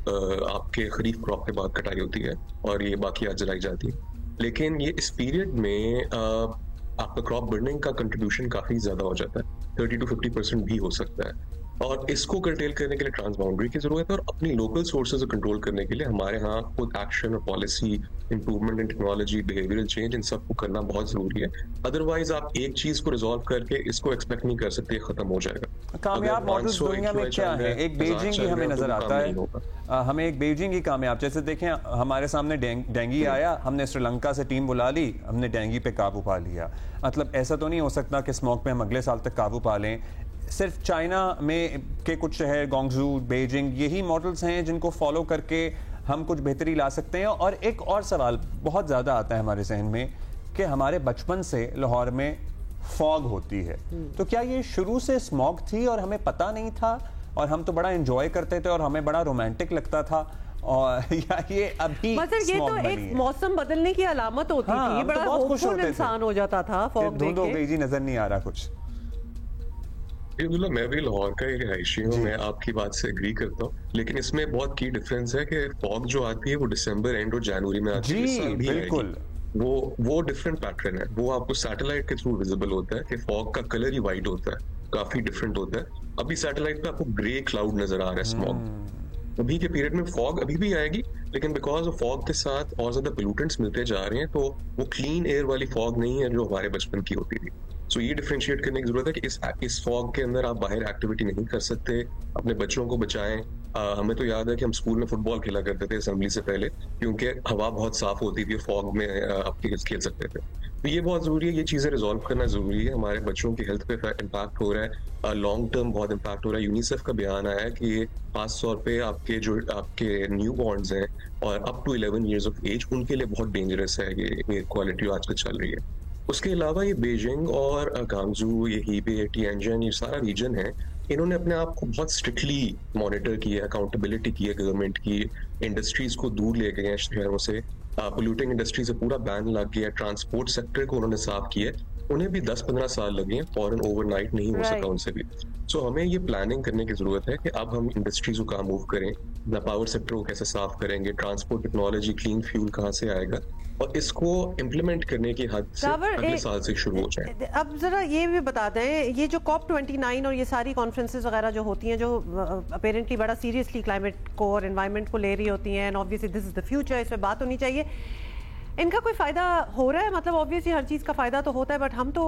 आपके खरीफ क्रॉप के बाद कटाई होती है और ये बाकी आज जलाई जाती है। लेकिन ये इस पीरियड में आपका क्रॉप बर्निंग का कंट्रीब्यूशन काफी ज्यादा हो जाता है, 30 to 50% भी हो सकता है, और इसको कंटेल करने के लिए ट्रांस बाउंड्री की जरूरत है, और अपनी लोकल सोर्सेज को कंट्रोल करने के लिए हमारे यहाँ खुद एक्शन और policy improvement in technology, behavioural change, इन सबको करना बहुत जरूरी है। अदरवाइज आप एक चीज को रिजॉल्व करके इसको एक्सपेक्ट नहीं कर सकते, खत्म हो जाएगा। कामयाब मॉडल दुनिया में क्या है? एक बीजिंग ही हमें नजर आता है, हमें एक बीजिंग ही कामयाब, जैसे देखें हमारे सामने डेंगी आया, हमने श्रीलंका से टीम बुला ली, हमने डेंगी पे काबू पा लिया। मतलब ऐसा तो नहीं हो सकता कि स्मॉग पे हम अगले साल तक काबू पा लें। सिर्फ चाइना में के कुछ शहर, गोंगजू, बीजिंग, यही मॉडल्स हैं जिनको फॉलो करके हम कुछ बेहतरी ला सकते हैं। और एक और सवाल बहुत ज़्यादा आता है हमारे जहन में कि हमारे बचपन से लाहौर में फॉग होती है, तो क्या ये शुरू से स्मॉग थी और हमें पता नहीं था और हम तो बड़ा एंजॉय करते थे और हमें बड़ा रोमांटिक लगता था, और या ये अभी मतलब ये तो एक मौसम बदलने की अलामत होती थी, बड़ा होपफुल इंसान हो जाता था फॉग देख के। जी नजर नहीं आ रहा कुछ। मैं भी लाहौर का एक रहायशी हूँ, मैं आपकी बात से एग्री करता हूँ, लेकिन इसमें बहुत की डिफरेंस है कि फॉग जो आती है वो दिसंबर एंड और जनवरी में आती है। जी बिल्कुल, वो डिफरेंट पैटर्न है, वो आपको सैटेलाइट के थ्रू विजिबल होता है कि फॉग का कलर ही व्हाइट होता है, काफी डिफरेंट होता है। अभी सैटेलाइट पे आपको ग्रे क्लाउड नजर आ रहा है स्मॉग। अभी के पीरियड में फॉग अभी भी आएगी, लेकिन बिकॉज ऑफ फॉग के साथ और ज्यादा पोल्यूटेंट्स मिलते जा रहे हैं, तो वो क्लीन एयर वाली फॉग नहीं है जो हमारे बचपन की होती थी। सो ये डिफरेंशिएट करने की जरूरत है कि इस फॉग के अंदर आप बाहर एक्टिविटी नहीं कर सकते, अपने बच्चों को बचाएं। हमें तो याद है कि हम स्कूल में फुटबॉल खेला करते थे असेंबली से पहले, क्योंकि हवा बहुत साफ होती थी, फॉग में आप खेल सकते थे। तो ये बहुत जरूरी है, ये चीजें रिजॉल्व करना जरूरी है। हमारे बच्चों की हेल्थ पे इम्पैक्ट हो रहा है, लॉन्ग टर्म बहुत इम्पैक्ट हो रहा है। यूनिसेफ का बयान आया है कि खास तौर पे आपके न्यू बॉर्न्स हैं और up to 11 years of age, उनके लिए बहुत डेंजरस है ये एयर क्वालिटी जो आजकल चल रही है। उसके अलावा ये बीजिंग और गांगजू, ये हीबे, टिएनजिन, ये सारा रीजन है, इन्होंने अपने आप को बहुत स्ट्रिक्टली मॉनिटर किया, अकाउंटेबिलिटी की है गवर्नमेंट की, इंडस्ट्रीज को दूर ले गए हैं शहरों से, पोल्यूटिंग इंडस्ट्री से पूरा बैन लग गया, ट्रांसपोर्ट सेक्टर को उन्होंने साफ किया। उन्हें भी 10-15 साल लगे हैं, फॉरन ओवरनाइट नहीं हो सका उनसे भी। सो हमें ये प्लानिंग करने की जरूरत है कि अब हम इंडस्ट्रीज को कहाँ मूव करें, अपना पावर सेक्टर को कैसे साफ करेंगे, ट्रांसपोर्ट टेक्नोलॉजी, क्लीन फ्यूल कहाँ से आएगा, और इसको इम्प्लीमेंट करने की हद से अगले साल से शुरू हो जाए। अब जरा ये भी बता दें, ये जो COP29 और ये सारी कॉन्फ्रेंसेस वगैरह जो होती हैं, जो अपेरेंटली बड़ा सीरियसली क्लाइमेट को और एनवायरनमेंट को ले रही होती हैं, and obviously this is the future, इस पे बात होनी चाहिए। इनका कोई फ़ायदा हो रहा है? मतलब ऑब्वियसली हर चीज़ का फ़ायदा तो होता है, बट हम तो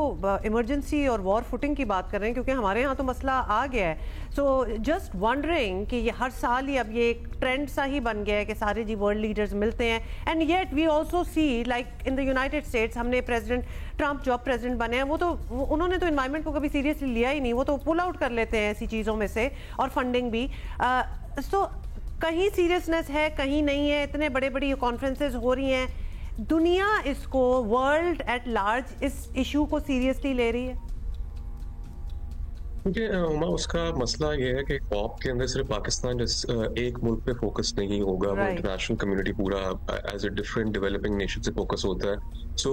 इमरजेंसी और वॉर फुटिंग की बात कर रहे हैं क्योंकि हमारे यहाँ तो मसला आ गया है। सो जस्ट वंडरिंग कि ये हर साल ही अब ये एक ट्रेंड सा ही बन गया है कि सारे जी वर्ल्ड लीडर्स मिलते हैं, and yet we also see like in the United States, हमने प्रेसिडेंट ट्रंप जो प्रेसिडेंट बने हैं उन्होंने तो इन्वायरमेंट को कभी सीरियसली लिया ही नहीं, वो तो पुल आउट कर लेते हैं ऐसी चीज़ों में से, और फंडिंग भी। सो कहीं सीरियसनेस है, कहीं नहीं है। इतने बड़े बड़ी कॉन्फ्रेंसेज हो रही हैं, दुनिया इसको, वर्ल्ड एट लार्ज इस इशू को सीरियसली ले रही है। क्योंकि उमा उसका मसला ये है कि कॉप के अंदर सिर्फ पाकिस्तान एक मुल्क पे फोकस नहीं होगा, वो इंटरनेशनल कम्युनिटी पूरा as a different developing nation से फोकस होता है। सो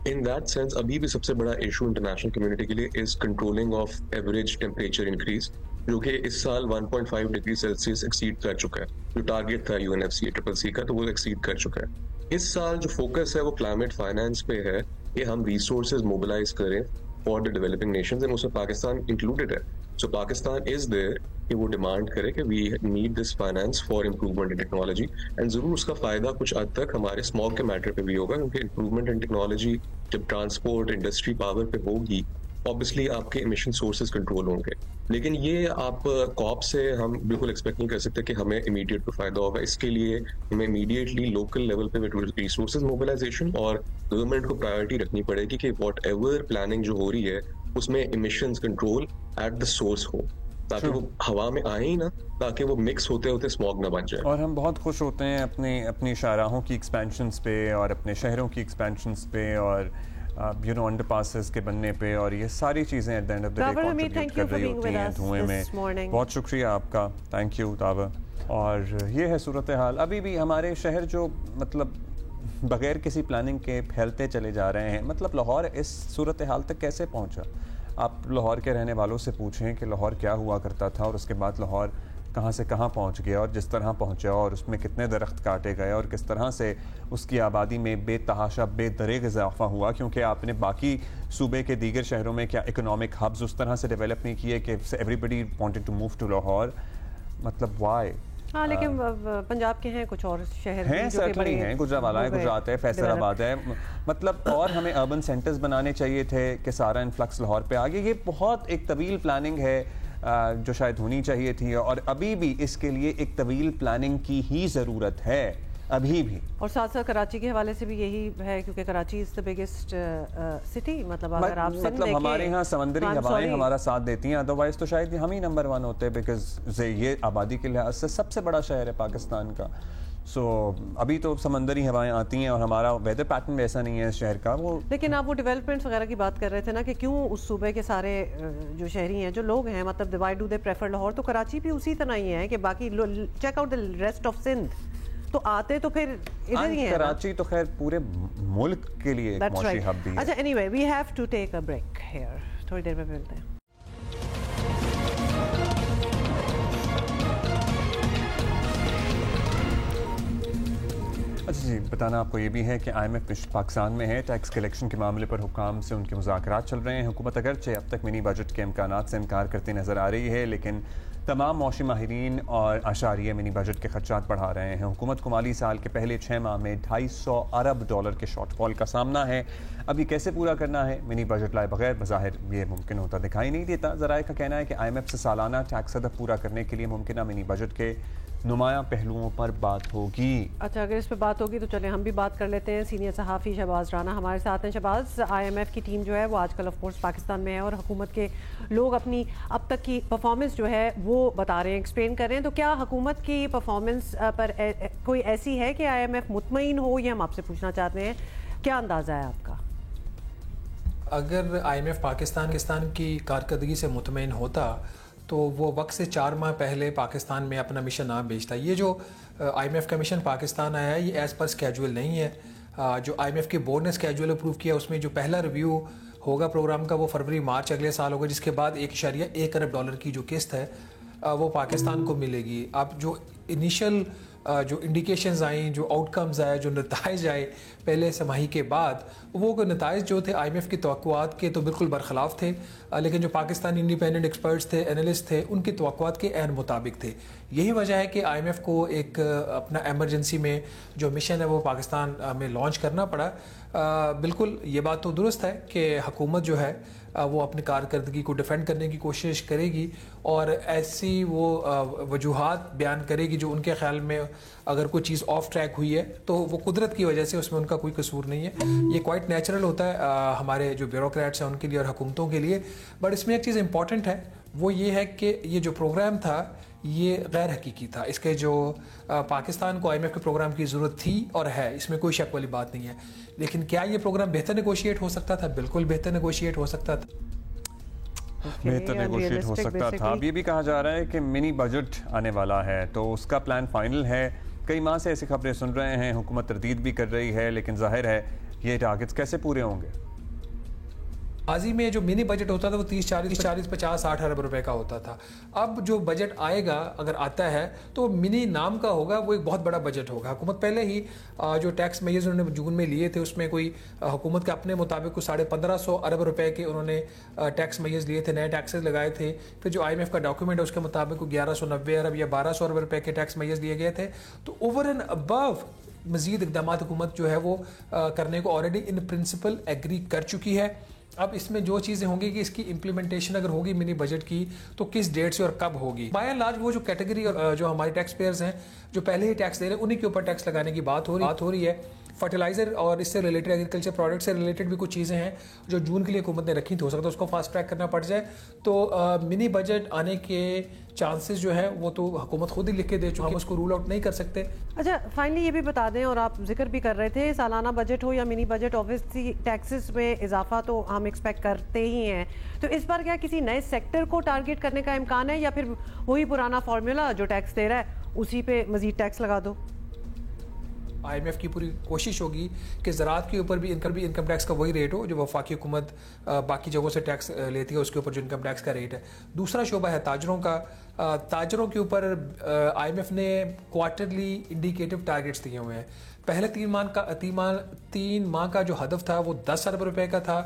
इन दैट सेंस अभी भी सबसे बड़ा इशू इंटरनेशनल कम्युनिटी के लिए is controlling of average temperature increase, जो कि इस साल 1.5 डिग्री सेल्सियस एक्सीड कर चुका है। जो टारगेट था UNFCCC का, तो वो एक्सीड कर चुका है। इस साल जो फोकस है वो क्लाइमेट फाइनेंस पे है कि हम रिसोर्सेज मोबिलाइज करें for the developing Nations, and उसमें पाकिस्तान इंक्लूडेड है। सो पाकिस्तान इज देयर कि वो डिमांड करे कि we need this finance for improvement in technology, and जरूर उसका फायदा कुछ हद तक हमारे स्मॉग के मैटर पे भी होगा, क्योंकि इम्प्रूवमेंट इन टेक्नोलॉजी जब ट्रांसपोर्ट इंडस्ट्री पावर पे होगी, ऑब्वियसली आपके इमिशन सोर्सेज कंट्रोल होंगे। लेकिन ये आप कॉप से हम बिल्कुल एक्सपेक्ट नहीं कर सकते कि हमें इमीडिएट को फायदा होगा। इसके लिए हमें इमीडिएटली लोकल लेवल पे रिसोर्सेज मोबिलाइजेशन और गवर्नमेंट को प्रायोरिटी रखनी पड़ेगी कि वॉट एवर प्लानिंग जो हो रही है उसमें emissions control at the source हो, ताकि वो हवा में आए ही ना, ताकि वो मिक्स होते होते स्मॉग ना बन जाए। और हम बहुत खुश होते हैं अपनी शाहराहों की एक्सपेंशंस पे और अपने शहरों की एक्सपेंशंस पे और अंडरपासेस के बनने पे, और ये सारी चीज़ें at the end of the day contribute कर रही होती हैं धुएं में। बहुत शुक्रिया आपका, थैंक यू ताबा। और ये है सूरत हाल। अभी भी हमारे शहर जो मतलब बगैर किसी प्लानिंग के फैलते चले जा रहे हैं। मतलब लाहौर इस सूरत हाल तक कैसे पहुंचा? आप लाहौर के रहने वालों से पूछें कि लाहौर क्या हुआ करता था और उसके बाद लाहौर कहाँ से कहाँ पहुँच गया, और जिस तरह पहुँचा और उसमें कितने दरख्त काटे गए और किस तरह से उसकी आबादी में बेतहाशा बेदरेग इजाफा हुआ, क्योंकि आपने बाकी सूबे के दीगर शहरों में क्या इकोनॉमिक हब्स उस तरह से डेवलप नहीं किए कि everybody wanted to move to Lahore. मतलब वाई? हाँ, लेकिन पंजाब के हैं कुछ और शहर हैं, सर्टनली हैं, गुजरावाला है, गुजरात है, फैसलाबाद है, मतलब और हमें अर्बन सेंटर्स बनाने चाहिए थे कि सारा इन्फ्लक्स लाहौर पे आ गया। ये बहुत एक तवील प्लानिंग है जो शायद होनी चाहिए थी, और अभी भी इसके लिए एक तवील प्लानिंग की ही ज़रूरत है अभी भी। और साथ साथ कराची के हवाले से भी यही है, क्योंकि Karachi is the biggest city. मतलब अगर आप हमारे यहाँ समंदरी हवाएं हमारा साथ देती हैं, अदरवाइज तो शायद हम ही नंबर 1 होते, बिकॉज ये आबादी के लिहाज से सबसे बड़ा शहर है पाकिस्तान का। सो अभी तो समंदरी हवाएं आती हैं और हमारा वेदर पैटर्न भी ऐसा नहीं है इस शहर का। वो लेकिन आप वो डेवलपमेंट्स वगैरह की बात कर रहे थे ना कि क्यों उस सूबे के सारे जो शहरी हैं, जो लोग हैं, मतलब why do they prefer Lahore? तो कराची भी उसी तरह ही है कि बाकी check out the rest of Sindh, तो आते तो फिर इधर ही है। कराची तो खैर पूरे मुल्क के लिए एक मौशी हब भी है। अच्छा, anyway we have to take a break here, थोड़ी देर में मिलते हैं। अच्छा जी, बताना आपको ये भी है कि IMF पाकिस्तान में है। टैक्स कलेक्शन के मामले पर हुकाम से उनके मुज़ाकरात चल रहे हैं। हुकूमत अगरचे अब तक मिनी बजट के इम्कानात से इनकार करती नज़र आ रही है, लेकिन तमाम मौशी माहिरीन और आशारिये मिनी बजट के खर्चात बढ़ा रहे हैं। हुकूमत को माली साल के पहले 6 माह में $250 अरब का शॉर्टफॉल का सामना है। अब ये कैसे पूरा करना है मिनी बजट लाए बगैर? बज़ाहिर ये मुमकिन होता दिखाई नहीं देता। ज़राए का कहना है कि IMF से सालाना टैक्स हदफ पूरा करने के लिए मुमकिन मिनी बजट के नुमाया पहलुओं पर बात होगी। अच्छा, अगर इस पर बात होगी तो चले हम भी बात कर लेते हैं। सीनियर सहाफ़ी शहबाज राना हमारे साथ हैं। शहबाज, IMF की टीम जो है वो आजकल ऑफ कोर्स पाकिस्तान में है और हुकूमत के लोग अपनी अब तक की परफॉर्मेंस जो है वो बता रहे हैं, एक्सप्लेन कर रहे हैं। तो क्या हुकूमत की परफॉर्मेंस पर कोई ऐसी है कि IMF मुतमईन हो? ये हम आपसे पूछना चाहते हैं, क्या अंदाज़ा है आपका? अगर IMF पाकिस्तान की कारकर्दगी से मुतमईन होता तो वो वक्त से 4 माह पहले पाकिस्तान में अपना मिशन ना भेजता। ये जो IMF का मिशन पाकिस्तान आया है, ये एज़ पर स्केड्यूल नहीं है। जो IMF के बोर्ड ने स्केड्यूल अप्रूव किया, उसमें जो पहला रिव्यू होगा प्रोग्राम का वो फरवरी मार्च अगले साल होगा, जिसके बाद $1.1 अरब की जो किस्त है वो पाकिस्तान को मिलेगी। अब जो इनिशियल जो इंडिकेशंस आई, जो आउटकम्स आए, जो नताइज आए पहले समाही के बाद, वो नताइज जो थे IMF की तवक्कुआत के तो बिल्कुल बरखिलाफ़ थे, लेकिन जो पाकिस्तानी इंडिपेंडेंट एक्सपर्ट्स थे, एनालिस्ट थे, उनकी तवक्कुआत के ऐन मुताबिक थे। यही वजह है कि IMF को एक अपना एमरजेंसी में जो मिशन है वो पाकिस्तान में लॉन्च करना पड़ा। बिल्कुल ये बात तो दुरुस्त है कि हुकूमत जो है वो अपनी कारकर्दगी को डिफेंड करने की कोशिश करेगी और ऐसी वो वजूहात बयान करेगी जो उनके ख्याल में अगर कोई चीज़ ऑफ ट्रैक हुई है तो वो कुदरत की वजह से उसमें उनका कोई कसूर नहीं है। ये क्वाइट नेचुरल होता है हमारे जो ब्यूरोक्रेट्स हैं उनके लिए और हुकूमतों के लिए। बट इसमें एक चीज़ इंपॉर्टेंट है, वो ये है कि ये जो प्रोग्राम था ये गैर हकीकी था। इसके जो पाकिस्तान को IMF के प्रोग्राम की ज़रूरत थी और है, इसमें कोई शक वाली बात नहीं है। लेकिन क्या ये प्रोग्राम बेहतर नेगोशिएट हो सकता था? बिल्कुल बेहतर नेगोशिएट हो सकता था। बेहतर नेगोशिएट हो सकता था। अब ये भी कहा जा रहा है कि मिनी बजट आने वाला है तो उसका प्लान फाइनल है। कई माह से ऐसी खबरें सुन रहे हैं, हुकूमत तरदीद भी कर रही है, लेकिन जाहिर है ये टारगेट्स कैसे पूरे होंगे? माजी में जो मिनी बजट होता था वो 30, 40, 50, 60 अरब रुपए का होता था। अब जो बजट आएगा, अगर आता है तो मिनी नाम का होगा, वो एक बहुत बड़ा बजट होगा। हुकूमत पहले ही जो टैक्स मेजर्स उन्होंने जून में लिए थे उसमें कोई हुकूमत के अपने मुताबिक कुछ 1550 अरब रुपए के उन्होंने टैक्स मेजर्स लिए थे, नए टैक्सेस लगाए थे। फिर जो IMF का डॉक्यूमेंट है उसके मुताबिक 1190 अरब या 1200 अरब रुपए के टैक्स मेजर्स लिए गए थे। तो ओवर एंड अबव मजीद इकदाम हुकूमत जो है वो करने को ऑलरेडी इन प्रिंसिपल एग्री कर चुकी है। अब इसमें जो चीज़ें होंगी कि इसकी इम्प्लीमेंटेशन अगर होगी मिनी बजट की तो किस डेट से और कब होगी। बाय एंड लार्ज वो जो कैटेगरी जो हमारे टैक्स पेयर्स हैं जो पहले ही टैक्स दे रहे हैं उन्हीं के ऊपर टैक्स लगाने की बात हो रही है। फर्टिलाइजर और इससे रिलेटेड एग्रीकल्चर प्रोडक्ट से रिलेटेड भी कुछ चीज़ें हैं जो जून के लिए हुकूमत ने रखी थी, हो सकता है उसको फास्ट ट्रैक करना पड़ जाए। तो मिनी बजट आने के चांसेस जो है वो तो हुकूमत खुद ही लिख के दे चुकी है, हम उसको रूल आउट नहीं कर सकते। अच्छा, फाइनली ये भी बता दें, और आप जिक्र भी कर रहे थे, सालाना बजट हो या मिनी बजट, ऑब्वियसली टैक्सेस में इजाफा तो हम एक्सपेक्ट करते ही हैं। तो इस बार क्या किसी नए सेक्टर को टारगेट करने का इम्कान है या फिर वही पुराना फार्मूला जो टैक्स दे रहा है उसी पे मजीद टैक्स लगा दो? IMF की पूरी कोशिश होगी कि ज़राअत के ऊपर भी इनकम टैक्स का वही रेट हो जो वफाकी हुकूमत बाकी जगहों से टैक्स लेती है, उसके ऊपर जो इनकम टैक्स का रेट है। दूसरा शोबा है ताजरों का। ताजरों के ऊपर IMF ने क्वार्टरली इंडिकेटिव टारगेट्स दिए हुए हैं। पहले 3 माह का जो हदफ था वो 10 अरब रुपए का था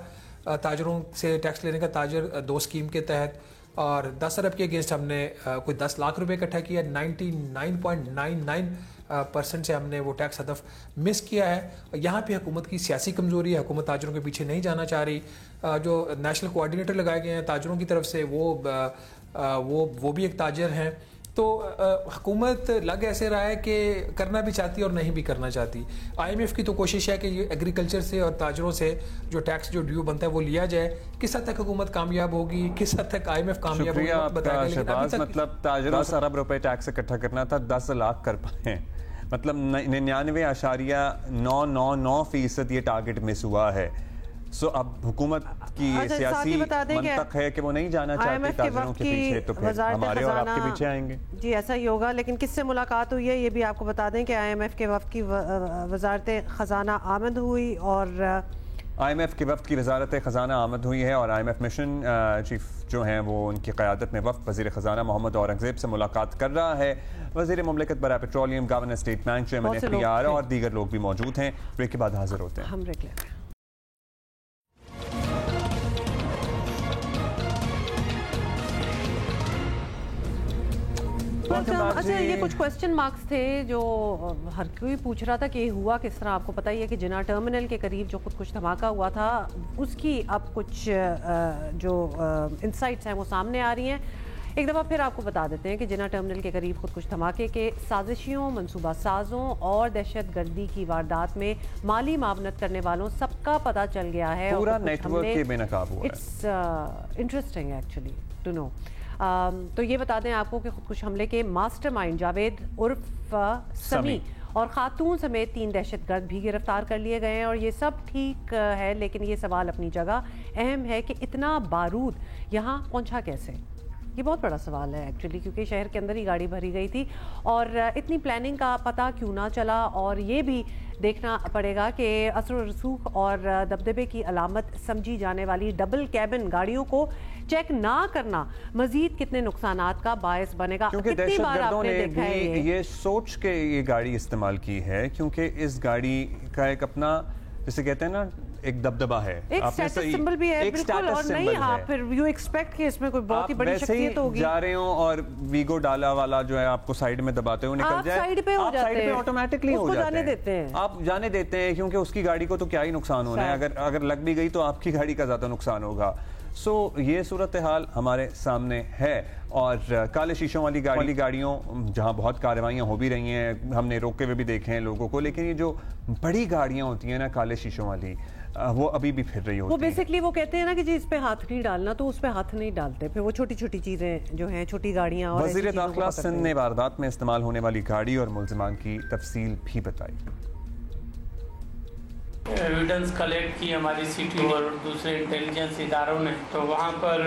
ताजरों से टैक्स लेने का, ताजर 2 स्कीम के तहत। और 10 अरब के अगेंस्ट हमने कोई 10 लाख रुपए इकट्ठा किया। 99.99% से हमने वो टैक्स हदफ मिस किया है। यहाँ पे हुकूमत की सियासी कमज़ोरी है, हुकूमत ताजरों के पीछे नहीं जाना चाह रही। जो नेशनल कोऑर्डिनेटर लगाए गए हैं ताजरों की तरफ से वो भी एक ताजर हैं। तो हुकूमत लग ऐसे रहा है कि करना भी चाहती है और नहीं भी करना चाहती। IMF की तो कोशिश है कि ये एग्रीकल्चर से और ताजरों से जो टैक्स जो ड्यू बनता है वो लिया जाए। किस हद तक हुकूमत कामयाब होगी, किस हद तक IMF कामयाब होगी बताएगा। मतलब ताजरों 10 अरब रुपए टैक्स इकट्ठा करना था, 10 लाख कर पाए, मतलब 99.999% ये टारगेट मिस हुआ है। सो अब हुकूमत की ये सियासी मंतक है कि वो नहीं जाना चाहती ताजरों के पीछे, तो फिर हमारे और आपके पीछे आएंगे। जी ऐसा ही होगा। लेकिन किससे मुलाकात हुई है ये भी आपको बता दें कि IMF के वफ़द की वजारत ख़जाना आमद हुई और IMF के वफ़द की वजारत ख़जाना आमद हुई है और IMF मिशन चीफ जो हैं वो उनकी क़यादत में वफ़द वज़ीर ख़जाना मोहम्मद औरंगज़ेब से मुलाकात कर रहा है। वज़ीर मुमलिकत बराए petroleum, governor state bank, chairman FPR और दीगर लोग भी मौजूद हैं। ब्रेक के बाद हाजिर होते हैं। हम ब्रेक लेते हैं। अच्छा, ये कुछ क्वेश्चन मार्क्स थे जो हर कोई पूछ रहा था कि हुआ किस तरह। आपको पता ही है कि जिना टर्मिनल के करीब जो कुछ धमाका हुआ था उसकी अब कुछ जो इंसाइट्स हैं वो सामने आ रही हैं। एक दफ़ा फिर आपको बता देते हैं कि जिना टर्मिनल के करीब खुद कुछ धमाके के साजिशियों, मनसूबा साजों और दहशत गर्दी की वारदात में माली मावनत करने वालों सबका पता चल गया है। पूरा नेटवर्क के बेनकाब हुआ है। It's interesting actually to know. तो ये बता दें आपको कि खुदकुश हमले के मास्टरमाइंड जावेद उर्फ समी और खातून समेत 3 दहशतगर्द भी गिरफ्तार कर लिए गए हैं। और ये सब ठीक है, लेकिन ये सवाल अपनी जगह अहम है कि इतना बारूद यहाँ पहुँचा कैसे। ये बहुत बड़ा सवाल है एक्चुअली, क्योंकि शहर के अंदर ही गाड़ी भरी गई थी और इतनी प्लानिंग का पता क्यों ना चला। और ये भी देखना पड़ेगा कि असर रसूख और दबदबे की अलामत समझी जाने वाली डबल कैबिन गाड़ियों को चेक ना करना मजीद कितने नुकसानात का बायस बनेगा। क्योंकि दहशतगर्दों ने भी ये सोच के ये गाड़ी इस्तेमाल की है, क्योंकि इस गाड़ी का एक अपना, जैसे कहते हैं ना, एक दबदबा है, एक स्टेटस सिंबल भी है, एक बिल्कुल, और नहीं आप फिर यू एक्सपेक्ट कि इसमें कोई बहुत ही बड़ी शख्सियत होगी। जा रहे हो और वीगो डाला वाला जो है आपको साइड में दबाते हो निकल जाए, साइड पे हो जाते हैं, ऑटोमेटिकली हो जाते हैं, आप जाने देते हैं, क्योंकि उसकी गाड़ी को तो क्या ही नुकसान होना है, अगर लग भी गई तो आपकी गाड़ी का ज्यादा नुकसान होगा। सो ये सूरत हाल हमारे सामने है। और काले शीशों वाली गाड़ियों जहां बहुत कार्रवाइयां हो भी रही हैं, हमने रोके हुए भी देखे हैं लोगों को, लेकिन ये जो बड़ी गाड़ियां होती हैं ना काले शीशों वाली, वो अभी भी फिर रही होती हैं। वो बेसिकली वो कहते हैं ना कि जी इस पे हाथ नहीं डालना, तो उस पे हाथ नहीं डालते, फिर वो छोटी छोटी चीजें जो हैं, छोटी गाड़ियां। और वज़ीर दाखिला सिंध ने वारदात में इस्तेमाल होने वाली गाड़ी और मुल्ज़िमान की तफसील भी बताई। एविडेंस कलेक्ट की हमारी सिटी और दूसरे इंटेलिजेंस इदारों ने, तो वहाँ पर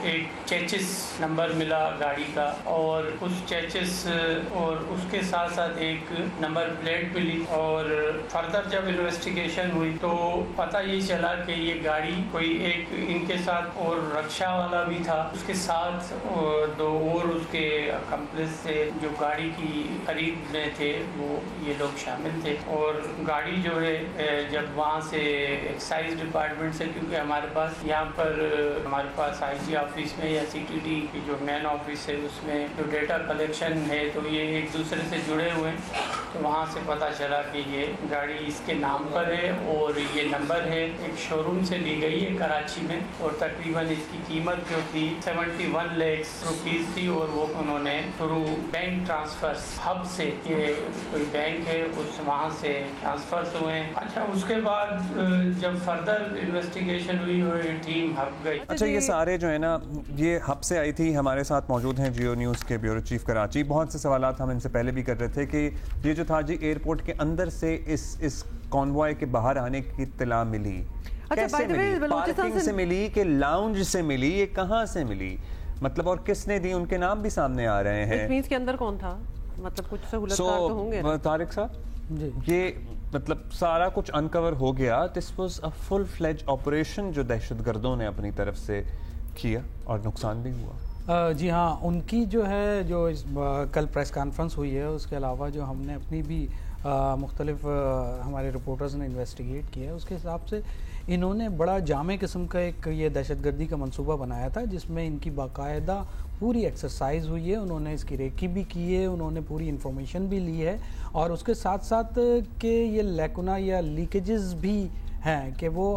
एक चेचिस नंबर मिला गाड़ी का, और उस चेचिस और उसके साथ साथ एक नंबर प्लेट मिली। और फर्दर जब इन्वेस्टिगेशन हुई तो पता ये चला कि ये गाड़ी कोई एक इनके साथ और रक्षा वाला भी था, उसके साथ दो और उसके अकम्प्लिस थे जो गाड़ी की खरीद में थे, वो ये लोग शामिल थे। और गाड़ी जो है जब वहाँ से एक्साइज डिपार्टमेंट से, क्योंकि हमारे पास यहाँ पर हमारे पास आईजी ऑफिस में या सीटीडी की जो मेन ऑफिस है उसमें जो डेटा कलेक्शन है तो ये एक दूसरे से जुड़े हुए हैं, तो वहाँ से पता चला कि ये गाड़ी इसके नाम पर है और ये नंबर है एक शोरूम से ली गई है कराची में, और तकरीबन इसकी कीमत जो थी 71 लाख रुपीज़ थी, और वो उन्होंने थ्रू बैंक ट्रांसफर हब से, ये कोई बैंक है उस वहाँ से ट्रांसफर हुए हैं। अच्छा, उसके बाद जब फर्दर इन्वेस्टिगेशन हुई और टीम हब गई। अच्छा, ये सारे जो है ना ये हब से आई थी। हमारे साथ मौजूद हैं जियो न्यूज़ के ब्यूरो चीफ कराची। बहुत से सवालात हम इनसे पहले भी कर रहे थे कि ये जो था जी एयरपोर्ट के अंदर से इस कॉन्वॉय के बाहर आने की इत्तला मिली, कैसे मिली, पार्किंग से मिली कि लाउंज से मिली, ये कहाँ से मिली, मतलब और किसने दी, उनके नाम भी सामने आ रहे हैं। के अंदर कौन था, मतलब कुछ सहूलतकार तो होंगे। तारिक साहब, ये मतलब सारा कुछ अनकवर हो गया। This was a full fledge operation जो दहशतगर्दों ने अपनी तरफ से किया और नुकसान भी हुआ। जी हाँ, उनकी जो है जो कल प्रेस कॉन्फ्रेंस हुई है, उसके अलावा जो हमने अपनी भी मुख्तलिफ हमारे रिपोर्टर्स ने इन्वेस्टिगेट किया है, उसके हिसाब से इन्होंने बड़ा जामे किस्म का एक ये दहशतगर्दी का मंसूबा बनाया था, जिसमें इनकी बाकायदा पूरी एक्सरसाइज हुई है, उन्होंने इसकी रेकी भी की है, उन्होंने पूरी इन्फॉर्मेशन भी ली है, और उसके साथ साथ के ये लैकुना या लीकेजेस भी हैं कि वो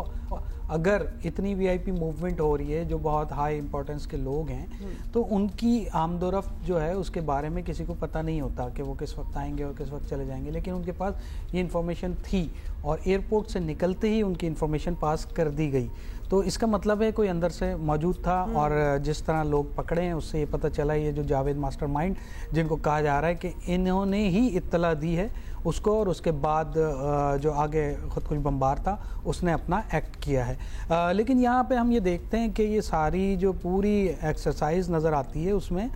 अगर इतनी वीआईपी मूवमेंट हो रही है जो बहुत हाई इंपॉर्टेंस के लोग हैं, तो उनकी आमदोरफ्त जो है उसके बारे में किसी को पता नहीं होता कि वो किस वक्त आएंगे और किस वक्त चले जाएंगे, लेकिन उनके पास ये इन्फॉर्मेशन थी और एयरपोर्ट से निकलते ही उनकी इन्फॉर्मेशन पास कर दी गई। तो इसका मतलब है कोई अंदर से मौजूद था, और जिस तरह लोग पकड़े हैं उससे ये पता चला, ये जो जावेद मास्टरमाइंड जिनको कहा जा रहा है कि इन्होंने ही इत्तला दी है उसको, और उसके बाद जो आगे खुद कुछ बम्बार था उसने अपना एक्ट किया है। लेकिन यहाँ पे हम ये देखते हैं कि ये सारी जो पूरी एक्सरसाइज नज़र आती है उसमें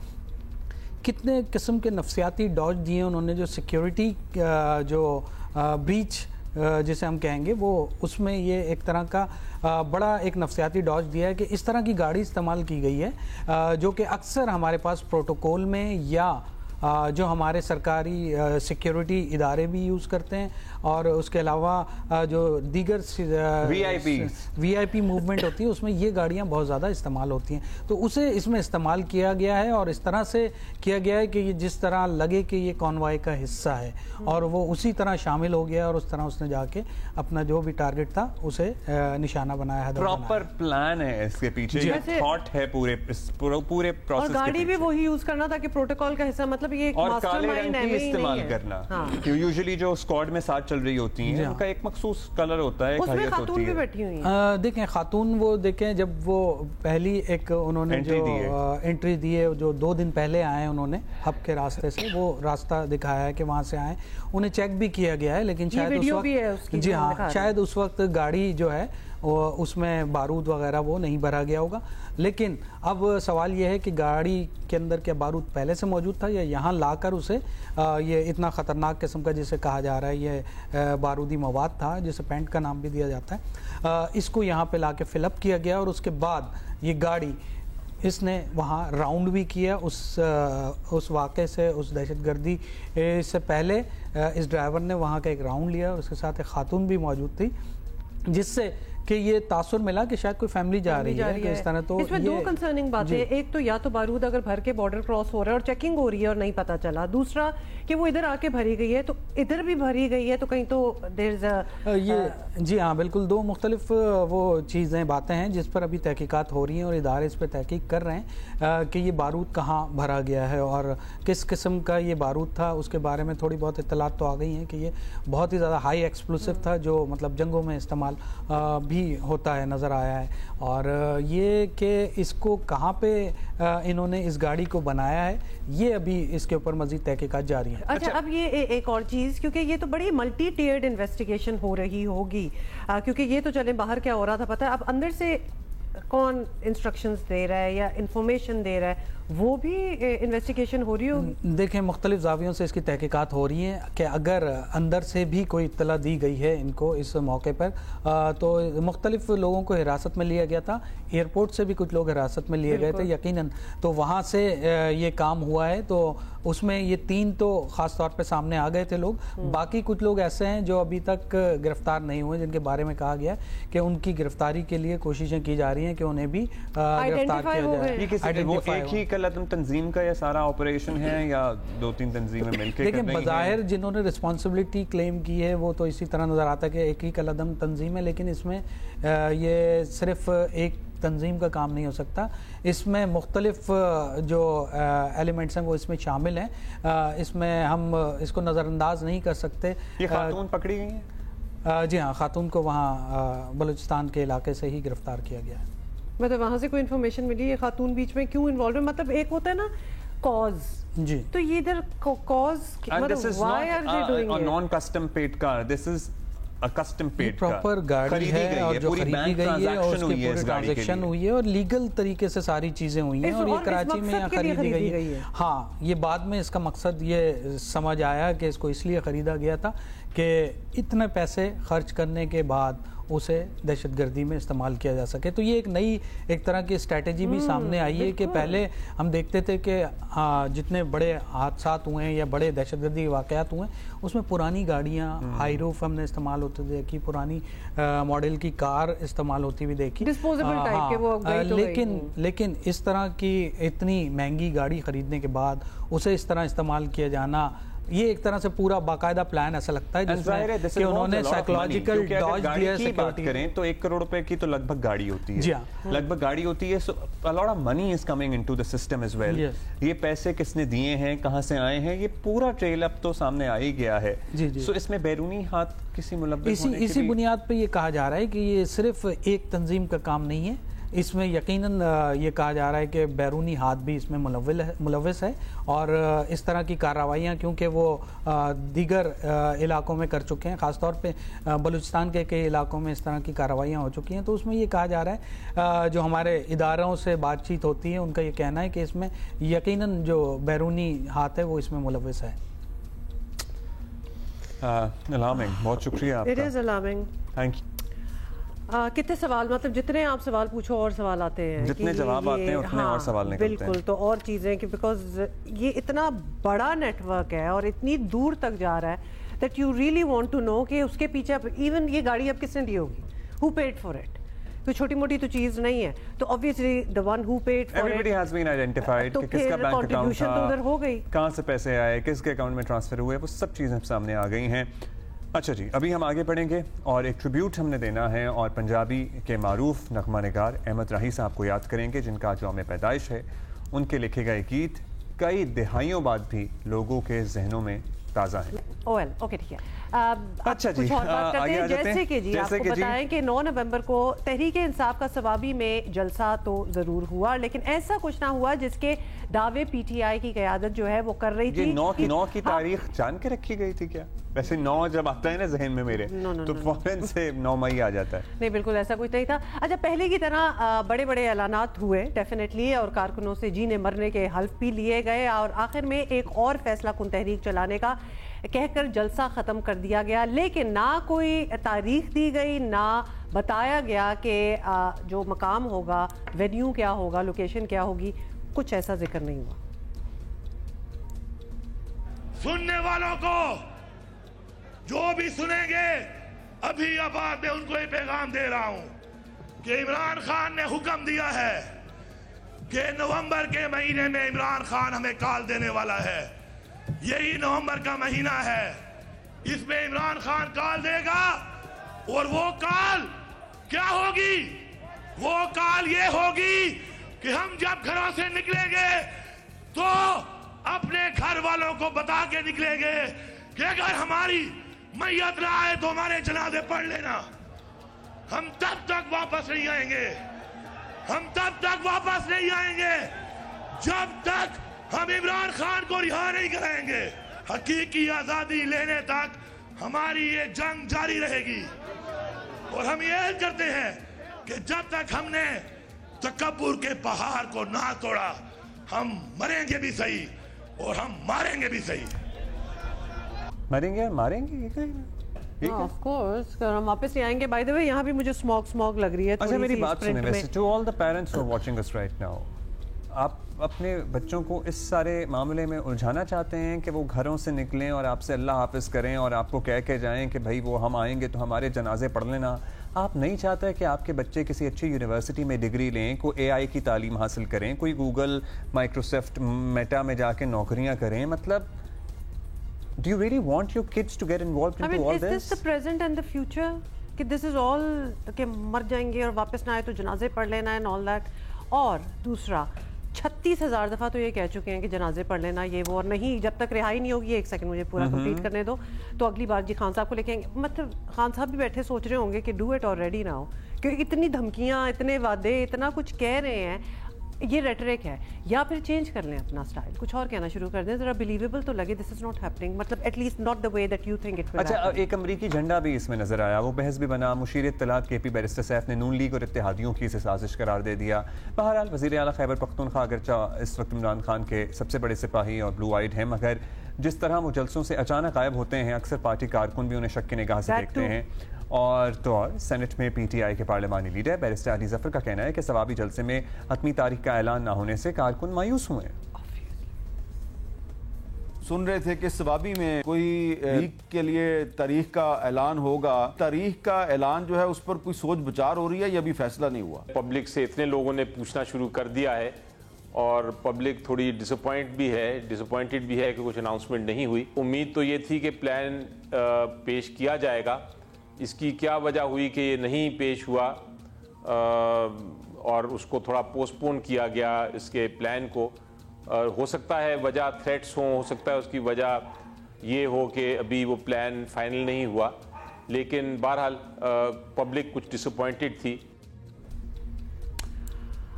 कितने किस्म के नफ्सियाती डॉज दिए उन्होंने, जो सिक्योरिटी जो ब्रीच जिसे हम कहेंगे वो, उसमें ये एक तरह का बड़ा एक नफ्सियाती डॉज दिया है कि इस तरह की गाड़ी इस्तेमाल की गई है जो कि अक्सर हमारे पास प्रोटोकॉल में या जो हमारे सरकारी सिक्योरिटी इदारे भी यूज़ करते हैं, और उसके अलावा जो दीगर वीआईपी मूवमेंट होती है उसमें ये गाड़ियां बहुत ज़्यादा इस्तेमाल होती हैं। तो उसे इसमें इस्तेमाल किया गया है, और इस तरह से किया गया है कि ये जिस तरह लगे कि ये कॉन्वॉय का हिस्सा है, और वो उसी तरह शामिल हो गया, और उस तरह उसने जाके अपना जो भी टारगेट था उसे निशाना बनाया है। प्रॉपर प्लान है इसके पीछे, थॉट है पूरे प्रोसेस। और गाड़ी भी वही यूज करना था कि प्रोटोकॉल का हिस्सा, मतलब ये एक और काले रंग की इस्तेमाल करना। हाँ। यूजुअली जो स्क्वाड में साथ चल रही होती हैं उनका एक मखसूस कलर होता है, उसमें खातून भी बैठी हुई हैं। देखें खातून, वो देखें जब वो पहली एक उन्होंने जो एंट्री दी है, जो 2 दिन पहले आए उन्होंने हब के रास्ते से, वो रास्ता दिखाया है कि वहाँ से आए, उन्हें चेक भी किया गया है, लेकिन शायद उस वक्त, जी हाँ, शायद उस वक्त गाड़ी जो है उसमें बारूद वगैरह वो नहीं भरा गया होगा। लेकिन अब सवाल यह है कि गाड़ी के अंदर क्या बारूद पहले से मौजूद था, या यहाँ लाकर उसे ये इतना ख़तरनाक किस्म का जिसे कहा जा रहा है ये बारूदी मवाद था, जिसे पेंट का नाम भी दिया जाता है, इसको यहाँ पे लाके फिलअप किया गया, और उसके बाद ये गाड़ी इसने वहाँ राउंड भी किया। उस वाक़े से, उस दहशतगर्दी से पहले इस ड्राइवर ने वहाँ का एक राउंड लिया, और उसके साथ एक खातून भी मौजूद थी, जिससे कि ये तासुर मिला कि शायद कोई फैमिली जा रही है कि इस तरह। तो इसमें दो कंसर्निंग बातें, एक तो या तो बारूद अगर भर के बॉर्डर क्रॉस हो रहा है और चेकिंग हो रही है और नहीं पता चला, दूसरा कि वो इधर आके भरी गई है, तो इधर भी भरी गई है तो कहीं तो ये जी हाँ बिल्कुल, दो मुख्तलिफ वो चीज़ें बातें हैं जिस पर अभी तहकीकात हो रही हैं और इदारे इस पर तहकीक कर रहे हैं कि ये बारूद कहाँ भरा गया है और किस किस्म का ये बारूद था। उसके बारे में थोड़ी बहुत इत्तलात तो आ गई हैं कि ये बहुत ही ज़्यादा हाई एक्सप्लोसिव था जो मतलब जंगों में इस्तेमाल भी होता है, नज़र आया है। और ये कि इसको कहाँ पे इन्होंने इस गाड़ी को बनाया है, ये अभी इसके ऊपर मज़ीद तहकीकात जारी है। अच्छा, अब ये एक और चीज़, क्योंकि ये तो बड़ी मल्टी टियर्ड इन्वेस्टिगेशन हो रही होगी, क्योंकि ये तो चले बाहर क्या हो रहा था पता है, अब अंदर से कौन इंस्ट्रक्शंस दे रहा है या इंफॉर्मेशन दे रहा है, वो भी इन्वेस्टिगेशन हो रही होगी। देखें, मुख्तलिफ जावियों से इसकी तहकीकात हो रही हैं कि अगर अंदर से भी कोई इत्तला दी गई है इनको इस मौके पर, तो मुख्तलिफ लोगों को हिरासत में लिया गया था, एयरपोर्ट से भी कुछ लोग हिरासत में लिए गए थे यकीनन, तो वहाँ से ये काम हुआ है। तो उसमें ये 3 तो ख़ास तौर पे सामने आ गए थे लोग, बाकी कुछ लोग ऐसे हैं जो अभी तक गिरफ्तार नहीं हुए, जिनके बारे में कहा गया कि उनकी गिरफ्तारी के लिए कोशिशें की जा रही हैं कि उन्हें भी गिरफ्तार किया जाए। तंजीम का यह सारा ऑपरेशन है या 2-3 तंजीमें मिलकर? देखिए, बज़ाहिर जिन्होंने रिस्पॉन्सिबिलिटी क्लेम की है वो तो इसी तरह नज़र आता है कि एक ही कलदम तंजीम है, लेकिन इसमें ये सिर्फ एक तंजीम का काम नहीं हो सकता, इसमें मुख्तलिफ जो एलिमेंट्स हैं वो इसमें शामिल हैं। इसमें हम इसको नज़रअंदाज नहीं कर सकते। ये खातून पकड़ी गई हैं? जी हाँ, खातून को वहाँ बलूचिस्तान के इलाके से ही गिरफ्तार किया गया है। मतलब वहाँ से कोई इन्फॉर्मेशन मिली है खातून बीच में क्यों इन्वॉल्व है? मतलब एक होता है ना कॉज जी, तो ये इधर कॉज मतलब why are they doing it? Non custom paid car, this is a custom paid car, proper गाड़ी है और जो खरीदी गई है और उसके पूरे ट्रांजैक्शन हुई है और लीगल तरीके से सारी चीजें हुई हैं और ये कराची में यहाँ खरीदी गई है। हाँ, ये बाद में इसका मकसद ये समझ आया कि इसको इसलिए खरीदा गया था कि इतने पैसे खर्च करने के बाद उसे दहशतगर्दी में इस्तेमाल किया जा सके। तो ये एक नई एक तरह की स्ट्रेटेजी भी सामने आई है कि पहले हम देखते थे कि जितने बड़े हादसात हुए हैं या बड़े दहशतगर्दी वाक़यात हुए हैं उसमें पुरानी गाड़ियाँ हाई रूफ हमने इस्तेमाल होते देखी, पुरानी मॉडल की कार इस्तेमाल होती हुई देखी, डिस्पोजेबल टाइप के वो गई तो लेकिन इस तरह की इतनी महंगी गाड़ी खरीदने के बाद उसे इस तरह इस्तेमाल किया जाना, ये एक तरह से पूरा बाकायदा प्लान ऐसा लगता है जिसमें कि उन्होंने साइकोलॉजिकल डॉज दिया। की बात करें तो 1 करोड़ रुपए की तो लगभग गाड़ी होती है, लगभग गाड़ी होती है। So a lot of money is coming into the system as well. ये पैसे किसने दिए हैं, कहां से आए हैं, ये पूरा ट्रेल अब तो सामने आ ही गया है। सो इसमें बैरूनी हाथ किसी मुलव्विस इसी बुनियाद पे ये कहा जा रहा है कि ये सिर्फ एक तंजीम का काम नहीं है, इसमें यकीनन ये कहा जा रहा है कि बैरूनी हाथ भी इसमें मुलव्विस है और इस तरह की कार्रवाइयाँ क्योंकि वो दीगर इलाकों में कर चुके हैं, ख़ासतौर पे बलूचिस्तान के कई इलाकों में इस तरह की कार्रवाइयाँ हो चुकी हैं। तो उसमें ये कहा जा रहा है, जो हमारे इदारों से बातचीत होती है उनका ये कहना है कि इसमें यकीनन जो बैरूनी हाथ है वो इसमें मुलव्विस है। अलार्मिंग, बहुत शुक्रिया आपका। It is alarming, thank you. कितने सवाल, मतलब जितने आप सवाल पूछो और सवाल आते हैं, जितने जवाब आते हैं उतने और सवाल निकलते हैं। बिल्कुल, तो और चीज़ें कि बिकॉज ये इतना बड़ा नेटवर्क है और इतनी दूर तक जा रहा है that you really want to know कि उसके पीछे इवन ये गाड़ी अब किसने दी होगी, हु पेड फॉर इट। कोई छोटी मोटी तो चीज नहीं है, तो obviously the one who paid for it, everybody has been identified कि किसका बैंक अकाउंट था, तो उधर हो गई, कहां से पैसे आए, किसके अकाउंट में ट्रांसफर हुए, वो सब चीजें सामने आ गई हैं। अच्छा जी, अभी हम आगे बढ़ेंगे और एक ट्रिब्यूट हमने देना है और पंजाबी के मारूफ नगमा निगार अहमद राही साहब को याद करेंगे जिनका आज यौम पैदाइश है। उनके लिखे गए गीत कई दिहाइयों बाद भी लोगों के जहनों में ताज़ा है। ओके, ठीक है। अच्छा जी, जैसे कि जी आपको बताएं कि 9 नवंबर को तहरीक इंसाफ का सवाबी में जलसा तो जरूर हुआ, लेकिन ऐसा कुछ ना हुआ जिसके दावे पीटीआई की क़यादत जो है वो कर रही थी। 9 की तारीख जान के रखी गई थी क्या? वैसे 9 जब आता है ना जहन में मेरे तो फौरन से 9 मई आ जाता है। नहीं, बिल्कुल ऐसा कुछ नहीं था। अच्छा, पहले की तरह बड़े बड़े ऐलानात हुए डेफिनेटली और कारकुनों से जीने मरने के हल्फ भी लिए गए और आखिर में एक और फैसला कुन तहरीक चलाने का कहकर जलसा ख़त्म कर दिया गया, लेकिन ना कोई तारीख दी गई, ना बताया गया कि जो मकाम होगा, वेन्यू क्या होगा, लोकेशन क्या होगी, कुछ ऐसा जिक्र नहीं हुआ। सुनने वालों को जो भी सुनेंगे अभी अब बाद में उनको ये पैगाम दे रहा हूं कि इमरान खान ने हुक्म दिया है कि नवंबर के महीने में इमरान खान हमें कॉल देने वाला है। यही नवंबर का महीना है, इसमें इमरान खान कॉल देगा और वो कॉल क्या होगी? वो कॉल ये होगी कि हम जब घरों से निकलेंगे तो अपने घर वालों को बता के निकलेंगे कि अगर हमारी मैयत ना आए तो हमारे जनाजे पढ़ लेना। हम तब तक वापस नहीं आएंगे, हम तब तक वापस नहीं आएंगे जब तक हम इमरान खान को रिहा नहीं कराएंगे। हकीकी आजादी लेने तक हमारी ये जंग जारी रहेगी और हम ये करते हैं कि जब तक हमने तकब्बुर के पहाड़ को ना तोड़ा, हम मरेंगे भी सही और हम मारेंगे भी सही। मरेंगे और मारेंगे, ऑफ कोर्स, हम वापस नहीं आएंगे। बाय द वे यहाँ भी मुझे स्मॉग लग रही है। अच्छा मेरी बात सुने, वैसे to all the parents who are watching us right now, आप अपने बच्चों को इस सारे मामले में उलझाना चाहते हैं कि वो घरों से निकलें और आपसे अल्लाह हाफिज़ करें और आपको कह के जाएं कि भाई वो हम आएंगे तो हमारे जनाजे पढ़ लेना। आप नहीं चाहते कि आपके बच्चे किसी अच्छी यूनिवर्सिटी में डिग्री लें, कोई AI की तालीम हासिल करें, कोई गूगल, माइक्रोसॉफ्ट, मेटा में जाके नौकरियां करें? मतलब do you really want your kids to get involved into all this? Is this the present and the future? कि this is all कि मर जाएंगे और वापस ना आए तो जनाजे पढ़ लेना है and all that। और दूसरा 36,000 दफ़ा तो ये कह चुके हैं कि जनाजे पढ़ लेना ये वो, और नहीं जब तक रिहाई नहीं होगी, एक सेकंड मुझे पूरा कंप्लीट करने दो, तो अगली बार जी खान साहब को लेके आएंगे। मतलब खान साहब भी बैठे सोच रहे होंगे कि डू इट ऑलरेडी नाउ, क्योंकि इतनी धमकियाँ, इतने वादे, इतना कुछ कह रहे हैं, ये रेटरिक है। या फिर चेंज कर लें अपना स्टाइल, कुछ और कहना शुरू कर दें, जरा बिलीवेबल तो लगे दिस इज नॉट हैपनिंग, मतलब at least not the way that you think it will. अच्छा, एक अमरीकी झंडा भी इसमें नजर आया, वो बहस भी बना। मुशीर इत्तलात KP बैरिस्टर सैफ ने नून लीग और इत्तेहादियों की इसे साजिश करार दे दिया। बहरहाल वज़ीर आला खैबर पख्तूनख्वा अगरचा इस वक्त इमरान खान के सबसे बड़े सिपाही और ब्लू आइड हैं, मगर जिस तरह वो जलसों से अचानक गायब होते हैं, अक्सर पार्टी कारकुन भी उन्हें शक की निगाह से देखते हैं। और तो और सेनेट में PTI के पार्लिमानी लीडर बैरिस्टर अली जफर का कहना है कि सवाबी जलसे में हतमी तारीख का ऐलान ना होने से कारकुन मायूस हुए। सुन रहे थे कि सवाबी में कोई लीग के लिए तारीख का ऐलान होगा। तारीख का ऐलान जो है उस पर कोई सोच विचार हो रही है या अभी फैसला नहीं हुआ? पब्लिक से इतने लोगों ने पूछना शुरू कर दिया है और पब्लिक थोड़ी डिसअपॉइंटेड भी है कि कुछ अनाउंसमेंट नहीं हुई। उम्मीद तो ये थी कि प्लान पेश किया जाएगा, इसकी क्या वजह हुई कि ये नहीं पेश हुआ और उसको थोड़ा पोस्टपोन किया गया इसके प्लान को। हो सकता है वजह थ्रेट्स हो सकता है उसकी वजह ये हो कि अभी वो प्लान फाइनल नहीं हुआ, लेकिन बहरहाल पब्लिक कुछ डिसअपॉइंटेड थी।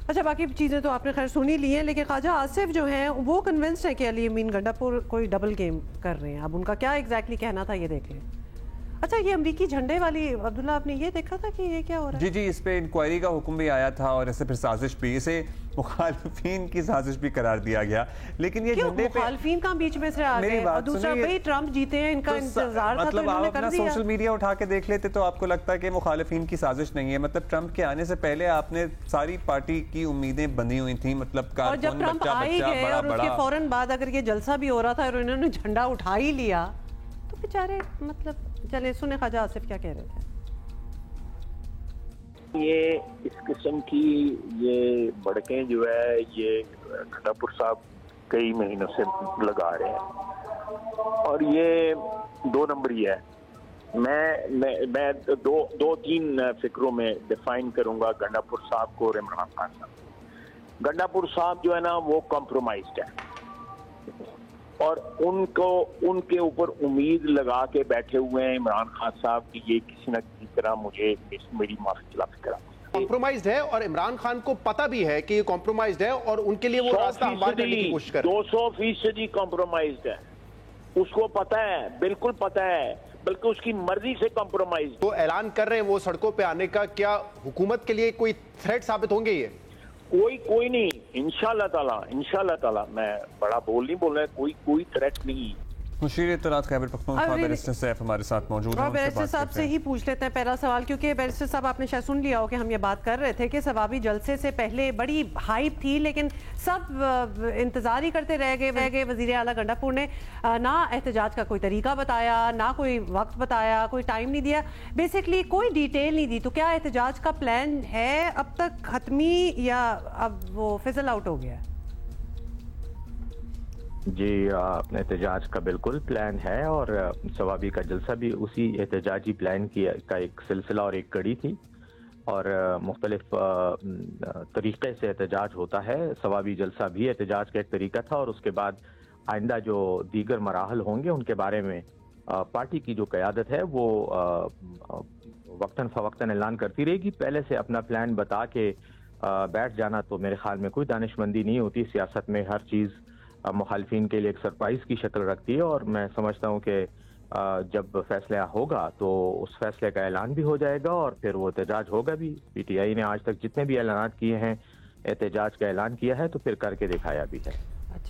अच्छा, बाकी चीज़ें तो आपने खैर सुनी ली हैं, लेकिन ख्वाजा आसिफ जो हैं वो कन्विंस्ड है कि अली अमीन गंडापुर कोई डबल गेम कर रहे हैं। अब उनका क्या एग्जैक्टली कहना था ये देख लें। अच्छा, ये अमरीकी झंडे वाली अब्दुल्ला आपने ये देखा था कि ये क्या हो रहा है? जी, इस पे इंक्वायरी का हुक्म भी आया था और ऐसे फिर साजिश भी, इसे मुखालिफिन की साजिश भी करार दिया गया। लेकिन ये झंडे पे मुखालिफिन का बीच में से आ गए और दूसरा भाई ट्रंप जीते हैं, इनका इंतजार था तो इन्होंने कर दिया। सोशल मीडिया उठा के देख लेते तो आपको लगता है कि मुखालिफिन की साजिश नहीं है। मतलब ट्रंप के आने से पहले आपने सारी पार्टी की उम्मीदें बंधी हुई थी, मतलब और जब ट्रंप आई गए और उसके फौरन बाद अगर ये जलसा भी हो रहा था और इन्होंने झंडा उठा ही लिया तो बेचारे, मतलब चले सुने ख्वाजा आसिफ क्या कह रहे थे। ये इस किस्म की ये भड़कें जो है ये गंडापुर साहब कई महीनों से लगा रहे हैं और ये 2 नंबरी है। मैं दो तीन फिक्रों में डिफाइन करूंगा गंडापुर साहब को और इमरान खान साहब। गंडापुर साहब जो है ना वो कॉम्प्रोमाइज्ड है और उनके ऊपर उम्मीद लगा के बैठे हुए हैं इमरान खान साहब कि ये किसी न किसी तरह मुझे मेरी माफी खिलाफी करा। कॉम्प्रोमाइज्ड है और इमरान खान को पता भी है कि ये कॉम्प्रोमाइज्ड है और उनके लिए वो रास्ता हमवार करने की कोशिश कर रहे हैं। 200% कॉम्प्रोमाइज्ड है, उसको पता है, बिल्कुल पता है, बल्कि उसकी मर्जी से कॉम्प्रोमाइज। तो ऐलान कर रहे हैं वो सड़कों पे आने का, क्या हुकूमत के लिए कोई थ्रेट साबित होंगे ये? कोई नहीं, इंशाल्लाह ताला। मैं बड़ा बोल नहीं बोल रहा, कोई थ्रेट नहीं। मुशीर इत्तलात खैबर पख्तूनख्वा बैरिस्टर सैफ हमारे साथ मौजूद हैं। बैरिस्टर साहब से ही पूछ लेते हैं पहला सवाल, क्योंकि बैरिस्टर साहब आपने शायद सुन लिया हो कि हम ये बात कर रहे थे कि सवाबी जलसे से पहले बड़ी हाइप थी, लेकिन सब इंतजार ही करते रह गए। वजीर आला गंडापुर ने ना एहतजाज का कोई तरीका बताया, ना कोई वक्त बताया, कोई टाइम नहीं दिया, बेसिकली कोई डिटेल नहीं दी। तो क्या एहतजाज का प्लान है अब तक हतमी या अब वो फिजल आउट हो गया? जी, एहतजाज का बिल्कुल प्लान है और सवाबी का जलसा भी उसी एहतजाजी प्लान का एक सिलसिला और एक कड़ी थी और मुख्तलिफ तरीक़े से एहतजाज होता है। सवाबी जलसा भी एहतजाज का एक तरीका था और उसके बाद आइंदा जो दीगर मराहल होंगे उनके बारे में पार्टी की जो क़यादत है वो वक्तन फ़वक्तन ऐलान करती रहेगी। पहले से अपना प्लान बता के बैठ जाना तो मेरे ख्याल में कोई दानिशमंदी नहीं होती। सियासत में हर चीज़ मुखालफिन के लिए एक सरप्राइज की शक्ल रखती है और मैं समझता हूँ कि जब फैसला होगा तो उस फैसले का ऐलान भी हो जाएगा और फिर वो एहतजाज होगा भी। पीटीआई ने आज तक जितने भी ऐलानात किए हैं एहतजाज का ऐलान किया है तो फिर करके दिखाया भी है।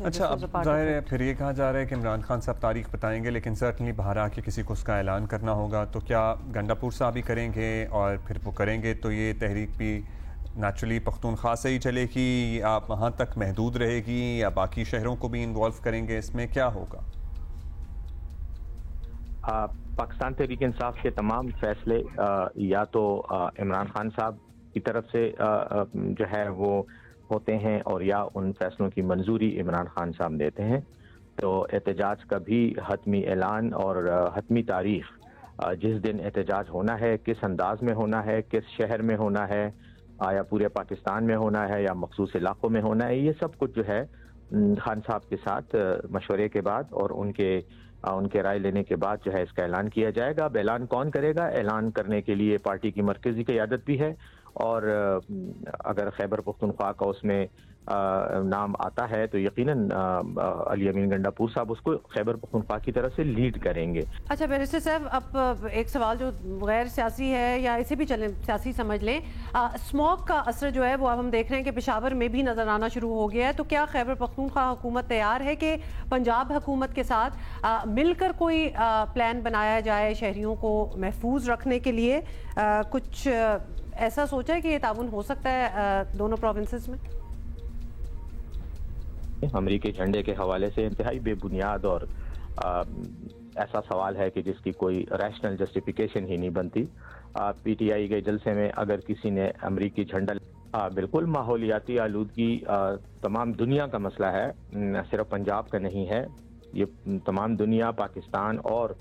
अच्छा, अब जाहिर है फिर ये कहा जा रहा है कि इमरान खान साहब तारीख बताएंगे, लेकिन सर्टनली बाहर आके किसी को उसका ऐलान करना होगा। तो क्या गंडापुर साहब ही करेंगे और फिर वो करेंगे तो ये तहरीक भी नेचुरली पख्तूनख्वा से ही चलेगी, आप वहाँ तक महदूद रहेगी या बाकी शहरों को भी इन्वॉल्व करेंगे? इसमें क्या होगा? पाकिस्तान तहरीक इंसाफ के तमाम फैसले या तो इमरान खान साहब की तरफ से जो है वो होते हैं और या उन फैसलों की मंजूरी इमरान खान साहब देते हैं। तो एहतजाज का भी हतमी ऐलान और हतमी तारीख, जिस दिन एहतजाज होना है, किस अंदाज में होना है, किस शहर में होना है, या पूरे पाकिस्तान में होना है या मखसूस इलाकों में होना है, ये सब कुछ जो है खान साहब के साथ मशवरे के बाद और उनके राय लेने के बाद जो है इसका ऐलान किया जाएगा। अब ऐलान कौन करेगा? ऐलान करने के लिए पार्टी की मरकजी क़यादत भी है और अगर खैबर पख्तूनख्वा का उसमें नाम आता है तो यकीनन अली अमीन गंडापुर साहब उसको खैबर पख्तूनख्वा की तरफ से लीड करेंगे। अच्छा बैरिस्टर साहब, अब एक सवाल जो गैर सियासी है या इसे भी चलें सियासी समझ लें, स्मॉग का असर जो है वो अब हम देख रहे हैं कि पेशावर में भी नज़र आना शुरू हो गया है। तो क्या खैबर पख्तूनख्वा हुकूमत तैयार है कि पंजाब हुकूमत के साथ मिलकर कोई प्लान बनाया जाए शहरियों को महफूज रखने के लिए? कुछ ऐसा सोचा है कि ये ताउन हो सकता है दोनों प्रोविंसेस में? अमरीकी झंडे के हवाले से इंतहाई बेबुनियाद और ऐसा सवाल है कि जिसकी कोई रैशनल जस्टिफिकेशन ही नहीं बनती। पीटीआई के जलसे में अगर किसी ने अमरीकी झंडा बिल्कुल माहौलियाती आलूदगी तमाम दुनिया का मसला है, सिर्फ पंजाब का नहीं है, ये तमाम दुनिया, पाकिस्तान और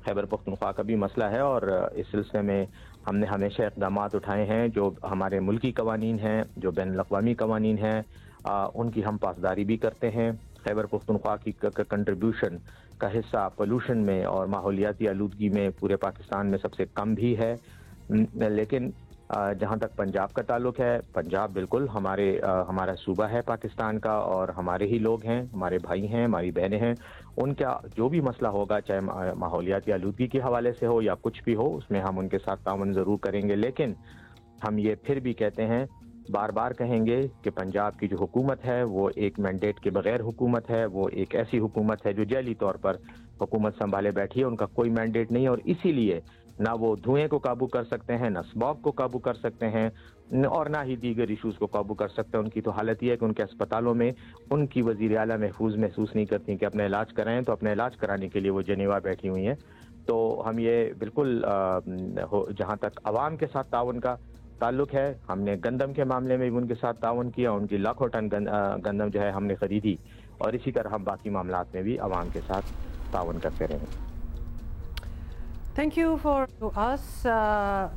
खैबर पख्तूनख्वा का भी मसला है और इस सिलसिले में हमने हमेशा इक़दाम उठाए हैं। जो हमारे मुल्की कवानीन हैं, जो बैनुल-अक़वामी कवानीन हैं, उनकी हम पासदारी भी करते हैं। खैबर पख्तूनख्वा की कंट्रीब्यूशन का हिस्सा पोल्यूशन में और माहौलियाती आलूदगी में पूरे पाकिस्तान में सबसे कम भी है। लेकिन जहाँ तक पंजाब का ताल्लुक है, पंजाब बिल्कुल हमारा सूबा है पाकिस्तान का और हमारे ही लोग हैं, हमारे भाई हैं, हमारी बहनें हैं। उनका जो भी मसला होगा, चाहे माहौलियाती आलूदगी के हवाले से हो या कुछ भी हो, उसमें हम उनके साथ तावन ज़रूर करेंगे। लेकिन हम ये फिर भी कहते हैं, बार बार कहेंगे कि पंजाब की जो हुकूमत है वो एक मैंडेट के बगैर हुकूमत है, वो एक ऐसी हुकूमत है जो जैली तौर पर हुकूमत संभाले बैठी है, उनका कोई मैंडेट नहीं है और इसीलिए ना वो धुएं को काबू कर सकते हैं, ना स्मॉग को काबू कर सकते हैं और ना ही दीगर इशूज़ को काबू कर सकते हैं। उनकी तो हालत ये है कि उनके अस्पतालों में उनकी वज़ीर आला महसूस नहीं करती कि अपना इलाज कराएं, तो अपना इलाज कराने के लिए वो जेनेवा बैठी हुई हैं। तो हम ये बिल्कुल जहाँ तक आवाम के साथ ताउन का ताल्लुक है, हमने गंदम के मामले में भी उनके साथ ताउन किया, उनकी लाखों टन गंदम जो है हमने खरीदी और इसी तरह हम बाकी मामलात में भी आवाम के साथ ताउन करते रहेंगे। Thank you for us.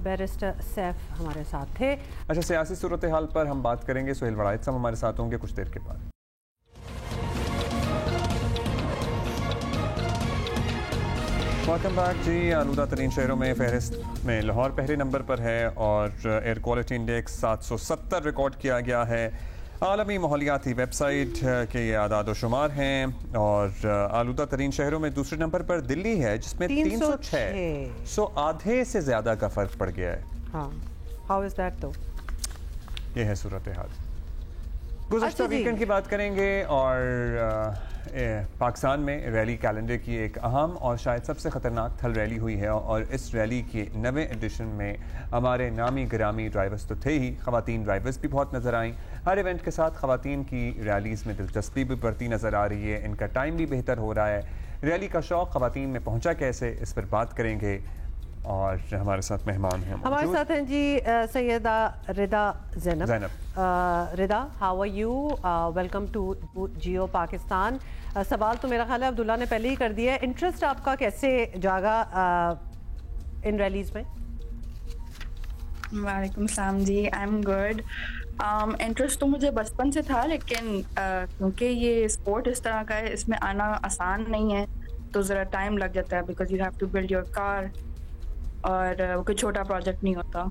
Barrister Saif हमारे साथ थे। अच्छा, सियासी सूरत हाल पर हम बात करेंगे। सुहेल वड़ाइद साहब हमारे साथ होंगे कुछ देर के बाद। वेलकम बैक जी। आलूदा तरीन शहरों में फहरिस्त में लाहौर पहले नंबर पर है और एयर क्वालिटी इंडेक्स 770 रिकॉर्ड किया गया है। आलमी माहौलियाती वेबसाइट के ये आदाद व शुमार हैं और आलूदा तरीन शहरों में दूसरे नंबर पर दिल्ली है जिसमें 306, सो आधे से ज़्यादा का फ़र्क पड़ गया है। हाँ, हाउ इज़ दैट? तो ये है सूरत हाल। गुज़श्ता वीकेंड की बात करेंगे और पाकिस्तान में रैली कैलेंडर की एक अहम और शायद सबसे ख़तरनाक थल रैली हुई है और इस रैली के 9वें एडिशन में हमारे नामी गिरामी ड्राइवर्स तो थे ही, ख़वातीन ड्राइवर्स भी बहुत नज़र आईं। हर इवेंट के साथ ख़वातीन की रैलीज़ में दिलचस्पी भी बढ़ती नज़र आ रही है, इनका टाइम भी बेहतर हो रहा है। रैली का शौक़ ख़वातीन में पहुँचा कैसे, इस पर बात करेंगे और हमारे साथ मेहमान हैं। हमारे साथ हैं जी Syeda Rida Zainab. Rida, how are you? Welcome to Geo Pakistan. सवाल तो मेरा ख्याल है अब्दुल्ला ने पहले ही कर दिया है। इंटरेस्ट आपका कैसे जागा इन रैलीज में? वालेकुम सलाम जी, आई एम गुड। इंटरेस्ट तो मुझे बचपन से था, लेकिन क्योंकि ये स्पोर्ट इस तरह का है, इसमें आना आसान नहीं है, तो ज़रा टाइम लग जाता है, because you have to build your car, और कोई छोटा प्रोजेक्ट नहीं होता।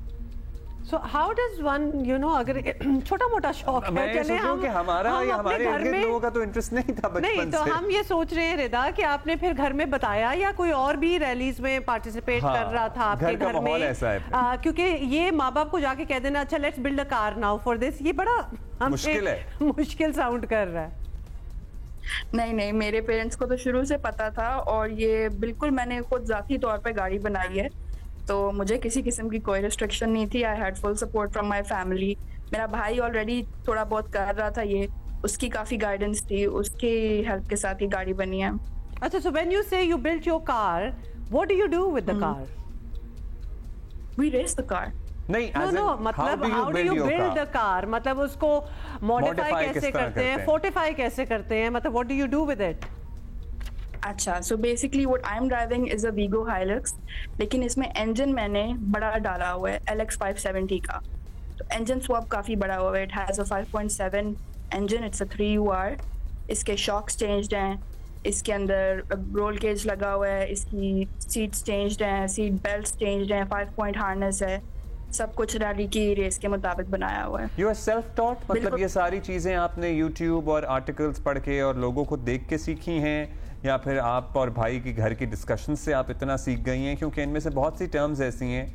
So how does one, you know, अगर छोटा मोटा शौक है, चले हम हमारा या हमारे घर में लोगों का तो इंटरेस्ट नहीं था बचपन नहीं, तो हम ये सोच रहे हैं रिदा कि आपने फिर घर में बताया या कोई और भी रैलीज में पार्टिसिपेट कर रहा था आपके घर में? ऐसा है क्योंकि ये माँ बाप को जाके कह देना अच्छा let's build a car now for this, ये बड़ा मुश्किल साउंड कर रहा है। नहीं, मेरे पेरेंट्स को तो शुरू से पता था, और ये बिल्कुल मैंने खुद जाती तौर पे गाड़ी बनाई है, तो मुझे किसी किस्म की कोई रिस्ट्रिक्शन नहीं थी। I had full support from my family. मेरा भाई ऑलरेडी थोड़ा बहुत कर रहा था ये, उसकी काफ़ी गाइडेंस थी, उसकी हेल्प के साथ ही गाड़ी बनी है। अच्छा, so when you say you built your car, what do you do with the car? We race the car. नहीं, नो, मतलब how do you build the car, मतलब उसको मॉडिफाई कैसे करते हैं, फोर्टिफाई कैसे करते हैं, मतलब what do you do with it? अच्छा, so basically what I am driving is a Vigo Hilux, लेकिन इसमें इंजन मैंने बड़ा डाला हुआ है LX 570 का, तो इंजन स्वैप काफ़ी बड़ा हुआ है। It has a 5.7 engine, it's a 3UR। इसके शॉक्स चेंज्ड हैं, इसके अंदर रोल केज लगा हुआ है, इसकी सीट्स चेंज्ड हैं, सीट बेल्ट्स चेंज्ड हैं, 5 पॉइंट हार्नेस है, सब कुछ रैली की रेस के मुताबिक बनाया हुआ है। यू आर सेल्फ टॉट, मतलब ये सारी चीज़ें आपने यूट्यूब और आर्टिकल्स पढ़ के और लोगों को देख के सीखी हैं, या फिर आप और भाई की घर की डिस्कशन से आप इतना सीख गई हैं? क्योंकि इनमें से बहुत सी टर्म्स ऐसी हैं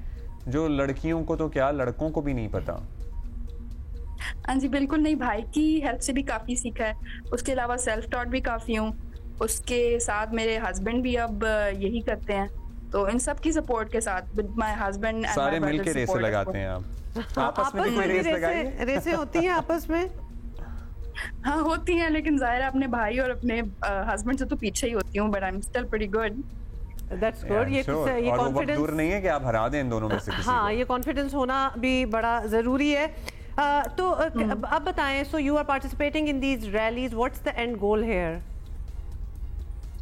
जो लड़कियों को तो क्या, लड़कों को भी नहीं पता। हाँ जी, बिल्कुल नहीं, भाई की हेल्प से भी काफ़ी सीखा है, उसके अलावा सेल्फ टॉट भी काफ़ी हूँ, उसके साथ मेरे हस्बैंड भी अब यही करते हैं, तो इन सब की सपोर्ट के साथ विद माय हस्बैंड सारे मिलके रेस लगाते हैं आप? आपस में कोई रेस लगाई? रेसें होती हैं आपस में? हाँ होती हैं, लेकिन जाहिर है अपने भाई और अपने हस्बैंड से तो पीछे ही होती हूँ, but I am still pretty good. That's good. ये कॉन्फिडेंस दूर नहीं है कि आप हरा दें इन दोनों में से किसी हाँ, ये कॉन्फिडेंस होना भी बड़ा जरूरी है। तो अब बताएं, so you are participating in these rallies, what's the end goal here?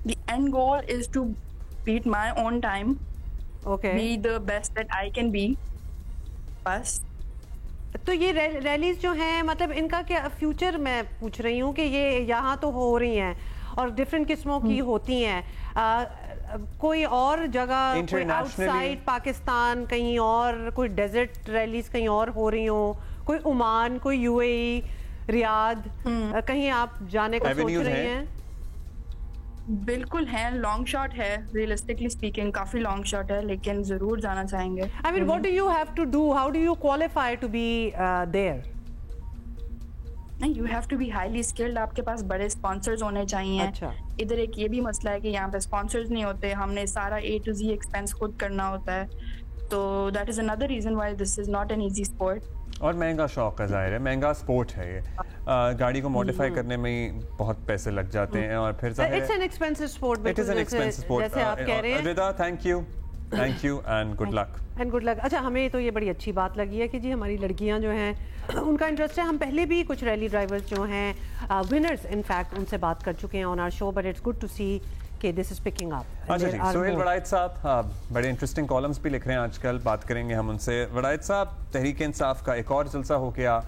The end goal is to beat my own time, okay, be the best that I can be, बस। तो ये रैलीज जो हैं, मतलब इनका क्या फ्यूचर, मैं पूछ रही हूँ कि ये यहाँ तो हो रही हैं और डिफरेंट किस्मों की होती हैं, कोई और जगह, कोई आउटसाइड पाकिस्तान, कहीं और कोई डेजर्ट रैलीज कहीं और हो रही हो, कोई ओमान, कोई UAE, रियाद, कहीं आप जाने का सोच रही हैं? बिल्कुल है, लॉन्ग शॉट है, रियलिस्टिकली स्पीकिंग काफी लॉन्ग शॉट है, लेकिन जरूर जाना चाहेंगे। I mean, what do you have to do, how do you qualify to be there? नहीं, you have to be highly skilled, आपके पास बड़े स्पॉन्सर्स होने चाहिए। अच्छा। इधर एक ये भी मसला है कि यहाँ पे स्पॉन्सर्स नहीं होते, हमने सारा A to Z एक्सपेंस खुद करना होता है, तो that is another reason why this is not an easy sport. और महंगा शौक है, जाहिर है महंगा स्पोर्ट है ये। गाड़ी को मॉडिफाई करने में ही बहुत पैसे लग जाते हैं, और फिर it's an expensive sport, it is an expensive sport, जैसे आप कह रहे हैं। Rida, thank you and good luck. And good luck. अच्छा, हमें तो ये बड़ी अच्छी बात लगी है कि जी हमारी लड़कियां जो हैं उनका इंटरेस्ट है। हम पहले भी कुछ रैली ड्राइवर्स जो हैं, विनर्स इनफैक्ट, उनसे बात कर चुके हैं on our show, but it's good to see कि दिस इज पिकिंग अप। अच्छा जी, सोहेल वड़ाइद साहब बड़े इंटरेस्टिंग कॉलम्स भी लिख रहे हैं आजकल, बात करेंगे हम उनसे। वड़ाइद साहब, तहरीक इंसाफ का एक और जलसा हो गया,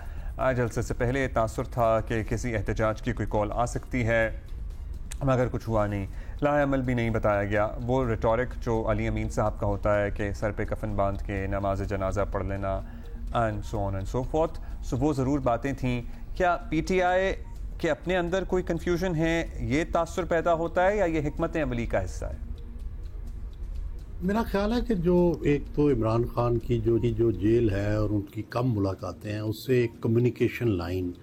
जलसे से पहले तासुर था कि किसी एहतजाज की कोई कॉल आ सकती है, मगर कुछ हुआ नहीं, लाअमल भी नहीं बताया गया। वो रिटोरिक जो अली अमीन साहब का होता है कि सर पे कफन बांध के नमाज जनाजा पढ़ लेना and so on and so forth, so वो ज़रूर बातें थीं। क्या PTI के अपने अंदर कोई कंफ्यूजन है, ये तासुर पैदा होता है, या ये हिकमत अमली का हिस्सा है? मेरा ख्याल है कि जो एक तो इमरान खान की जो जेल है और उनकी कम मुलाकातें हैं, उससे एक कम्युनिकेशन लाइन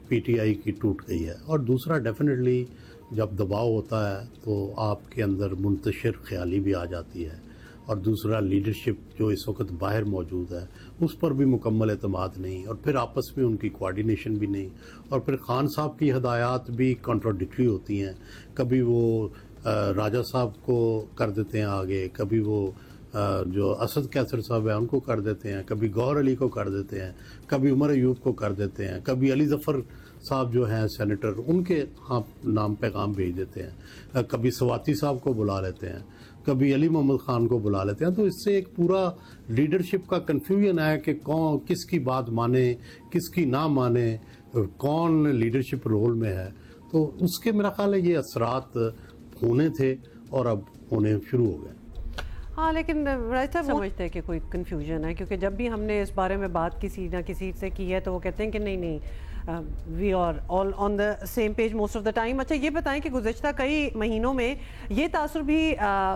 पीटीआई की टूट गई है। और दूसरा डेफिनेटली जब दबाव होता है तो आपके अंदर मुंतशिर ख्याली भी आ जाती है, और दूसरा लीडरशिप जो इस वक्त बाहर मौजूद है उस पर भी मुकम्मल एतमाद नहीं, और फिर आपस में उनकी कोऑर्डिनेशन भी नहीं, और फिर खान साहब की हदायत भी कॉन्ट्राडिक्टरी होती हैं। कभी वो राजा साहब को कर देते हैं आगे, कभी वो जो असद कैसर साहब है उनको कर देते हैं, कभी गौहर अली को कर देते हैं, कभी उमर अयूब को कर देते हैं, कभी अली जफ़र साहब जो हैं सेनेटर उनके नाम पैगाम भेज देते हैं, कभी सवाती साहब को बुला लेते हैं, कभी अली मोहम्मद खान को बुला लेते हैं। तो इससे एक पूरा लीडरशिप का कन्फ्यूजन है कि कौन किसकी बात माने, किसकी ना माने, कौन लीडरशिप रोल में है। तो उसके मेरा ख्याल है ये असरात होने थे और अब होने शुरू हो गए। हाँ, लेकिन राज साहब समझते हैं कि कोई कन्फ्यूजन है, क्योंकि जब भी हमने इस बारे में बात किसी ना किसी से की है तो वो कहते हैं कि नहीं we are all on the same page most of the time. अच्छा, ये बताएं कि गुज़िश्ता कई महीनों में ये तासुर भी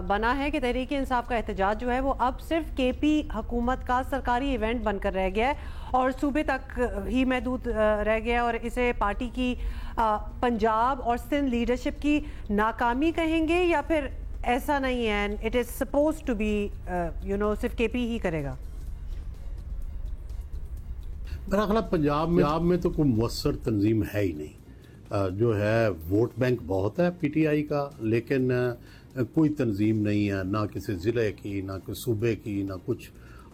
बना है कि तहरीक इंसाफ का एहतजाज जो है वो अब सिर्फ केपी हुकूमत का सरकारी इवेंट बनकर रह गया है और सूबे तक ही महदूद रह गया, और इसे पार्टी की पंजाब और सिंध लीडरशिप की नाकामी कहेंगे, या फिर ऐसा नहीं है, it is suppose to be सिर्फ केपी ही करेगा? मेरा ख्याल पंजाब में तो कोई मुअस्सर तंजीम है ही नहीं। जो है वोट बैंक बहुत है पीटीआई का, लेकिन कोई तंजीम नहीं है, ना किसी ज़िले की, ना कोई सूबे की, ना कुछ,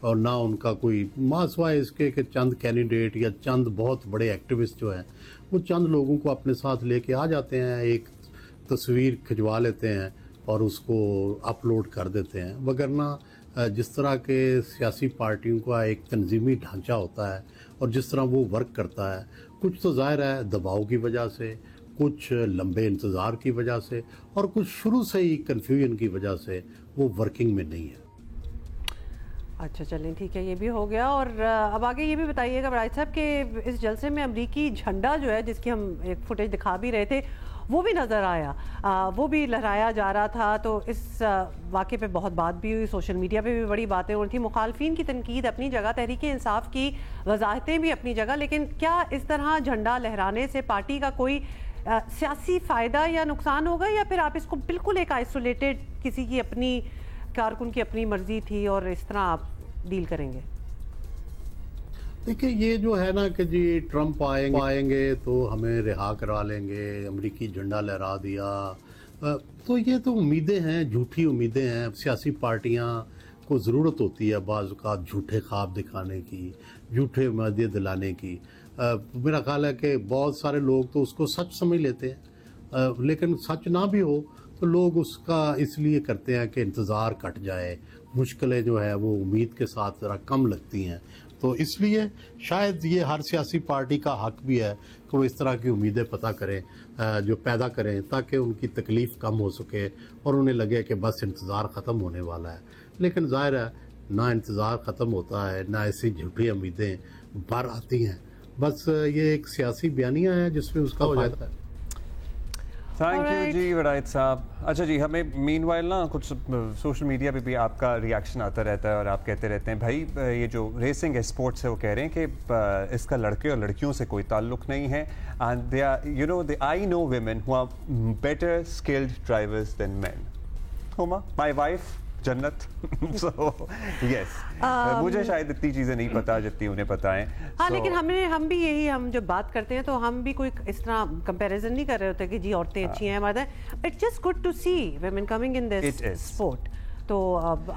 और ना उनका कोई मासवाए इसके कि चंद कैंडिडेट या चंद बहुत बड़े एक्टिविस्ट जो हैं वो चंद लोगों को अपने साथ लेके आ जाते हैं, एक तस्वीर खिंचवा लेते हैं और उसको अपलोड कर देते हैं। वगरना जिस तरह के सियासी पार्टियों का एक तंजीमी ढांचा होता है और जिस तरह वो वर्क करता है, कुछ तो ज़ाहिर है दबाव की वजह से, कुछ लंबे इंतज़ार की वजह से, और कुछ शुरू से ही कन्फ्यूजन की वजह से वो वर्किंग में नहीं है। अच्छा, चलें, ठीक है, ये भी हो गया। और अब आगे ये भी बताइएगा राज साहब कि इस जलसे में अमरीकी झंडा जो है, जिसकी हम एक फुटेज दिखा भी रहे थे, वो भी नज़र आया, वो भी लहराया जा रहा था। तो इस वाक़े पे बहुत बात भी हुई, सोशल मीडिया पे भी बड़ी बातें हो रही थी। मुखालफिन की तनकीद अपनी जगह, तहरीक इंसाफ की वजाहतें भी अपनी जगह, लेकिन क्या इस तरह झंडा लहराने से पार्टी का कोई सियासी फ़ायदा या नुकसान होगा, या फिर आप इसको बिल्कुल एक आइसोलेटेड किसी की अपनी कारकुन की अपनी मर्जी थी और इस तरह आप डील करेंगे? देखिए, ये जो है ना कि जी ट्रंप आएंगे तो हमें रिहा करा लेंगे, अमेरिकी झंडा लहरा दिया, तो ये तो उम्मीदें हैं, झूठी उम्मीदें हैं। सियासी पार्टियां को ज़रूरत होती है बाज़ औक़ात झूठे ख्वाब दिखाने की, झूठे वादे दिलाने की। मेरा ख्याल है कि बहुत सारे लोग तो उसको सच समझ लेते हैं, लेकिन सच ना भी हो तो लोग उसका इसलिए करते हैं कि इंतज़ार कट जाए, मुश्किलें जो है वो उम्मीद के साथ ज़रा कम लगती हैं। तो इसलिए शायद ये हर सियासी पार्टी का हक भी है कि वो इस तरह की उम्मीदें पता करें, जो पैदा करें, ताकि उनकी तकलीफ़ कम हो सके और उन्हें लगे कि बस इंतज़ार ख़त्म होने वाला है। लेकिन ज़ाहिर है ना इंतज़ार ख़त्म होता है, ना ऐसी झूठी उम्मीदें बाहर आती हैं। बस ये एक सियासी बयानिया है जिसमें उसका फ़ायदा है। थैंक यू जी वरायत साहब। अच्छा जी, हमें मीनवाइल ना कुछ सोशल मीडिया पे भी आपका रिएक्शन आता रहता है और आप कहते रहते हैं भाई ये जो रेसिंग है, स्पोर्ट्स है, वो कह रहे हैं कि इसका लड़के और लड़कियों से कोई ताल्लुक नहीं है, and they are I know women who are better skilled drivers than men. Huma, my wife जन्नत। so yes, मुझे शायद इतनी चीजें नहीं पता जितनी उन्हें पता है। हाँ, लेकिन हम भी यही, हम जब बात करते हैं तो हम भी कोई इस तरह कंपैरिजन नहीं कर रहे होते कि जी औरतें अच्छी हैं हमारे। It's just good to see women coming in this sport। तो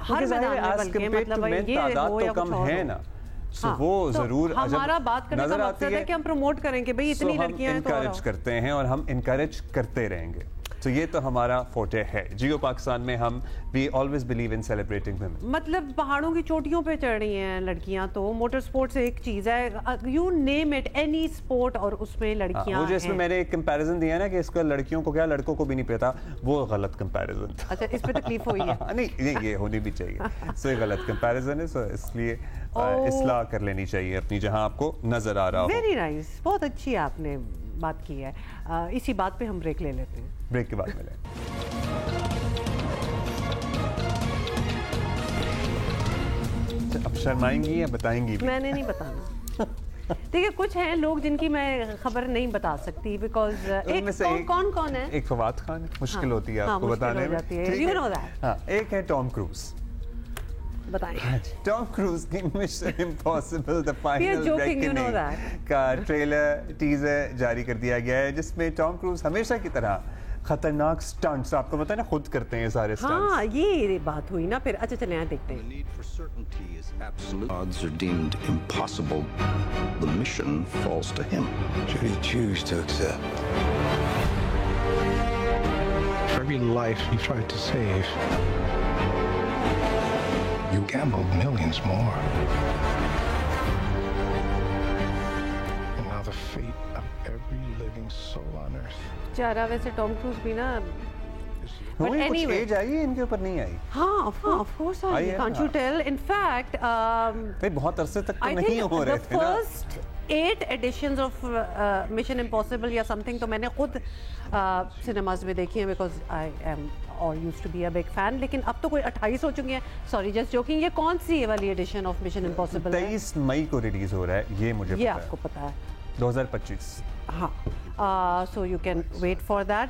हर मैदान में बल्कि मतलब ये हो या कुछ और है ना, वो जरूर हमारा बात करने का मकसद है कि हम प्रमोट करें कि भाई इतनी लड़कियां हैं, तो इनकरेज करते हैं और हम इनकरेज करते रहेंगे। तो ये तो हमारा फोटे है। जियो पाकिस्तान में हम we always believe in celebrating women. मतलब पहाड़ों की चोटियों पे चढ़ रही हैं लड़कियां, तो मोटर स्पोर्ट्स एक चीज है, you name it, any sport, और उसमें लड़कियां मुझे इसमें मैंने एक कंपैरिजन दिया ना कि इसका लड़कियों को क्या लड़कों को भी नहीं पता, वो गलत कंपैरिजन था। अच्छा, इस पे तकलीफ हुई है? नहीं, ये होनी भी चाहिए। सो ये गलत कंपैरिजन है, सो इसलिए इस्लाह कर लेनी चाहिए अपनी, जहां आपको नजर आ रहा हो। वेरी नाइस, बहुत अच्छी आपने बात की है। इसी बात पे हम ब्रेक ले लेते हैं। ब्रेक के बाद मिलें। अब शर्माएंगी या बताएंगी भी? मैंने नहीं बताना। देखिए कुछ हैं लोग जिनकी मैं खबर नहीं बता सकती बिकॉज कौन है? एक फवाद खान, मुश्किल होती है आपको बताने में। You know that. हाँ, एक है टॉम क्रूज। बताएं। टॉम क्रूज की mission impossible the final reckoning का ट्रेलर टीजर जारी कर दिया गया है, जिसमें टॉम क्रूज हमेशा की तरह खतरनाक स्टंट्स, आपको पता है ना, खुद करते हैं सारे स्टंट्स। हाँ, ये बात हुई ना फिर। अच्छा चले यहाँ देखते हैं। Odds are deemed impossible. The mission falls to him. Should he choose to accept? For every life you tried to save, you gambled millions more. And now the fate of every living soul on earth. चारा वैसे टॉम क्रूज भी ना, but anyway, एज आई है इनके ऊपर नहीं आई। हाँ, of course आई है। Can't you tell? In fact, बहुत अरसे तक तो नहीं हो रहे थे ना। First 8 editions of Mission Impossible या something तो मैंने खुद सिनेमाज में देखी है because I am or used to be a big fan, लेकिन अब तो कोई 28 हो चुकी हैं। Sorry, just joking। ये कौन सी ये वाली edition of Mission Impossible है? 23 मई को रिलीज हो रहा है, ये मुझे पता है। ये आपको पता है? 2025। हाँ, so you can wait for that।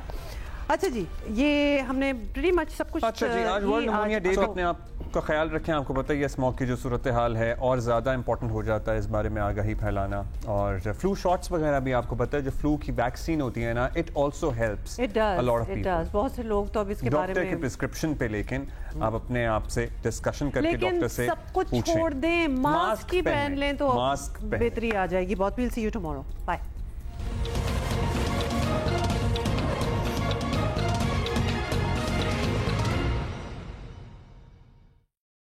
अच्छा जी, ये हमने pretty much सब कुछ। अच्छा जी, आज वर्ल्ड निमोनिया डे पे अपने आप का ख्याल रखें। आपको पता ही है स्मॉग की जो सूरत हाल है और ज़्यादा इंपॉर्टेंट हो जाता है इस बारे में आगाही फैलाना। और फ्लू शॉट्स वगैरह भी आपको पता है, जो फ्लू की वैक्सीन होती है ना, it also helps a lot of people. बहुत से लोग तो अब इसके बारे में डॉक्टर के प्रिस्क्रिप्शन पे, लेकिन आप अपने आप से डिस्कशन करके डॉक्टर से सब कुछ छोड़ दें, मास्क ही पहन लें तो बेहतरी आ जाएगी बहुत। Will see you tomorrow, bye.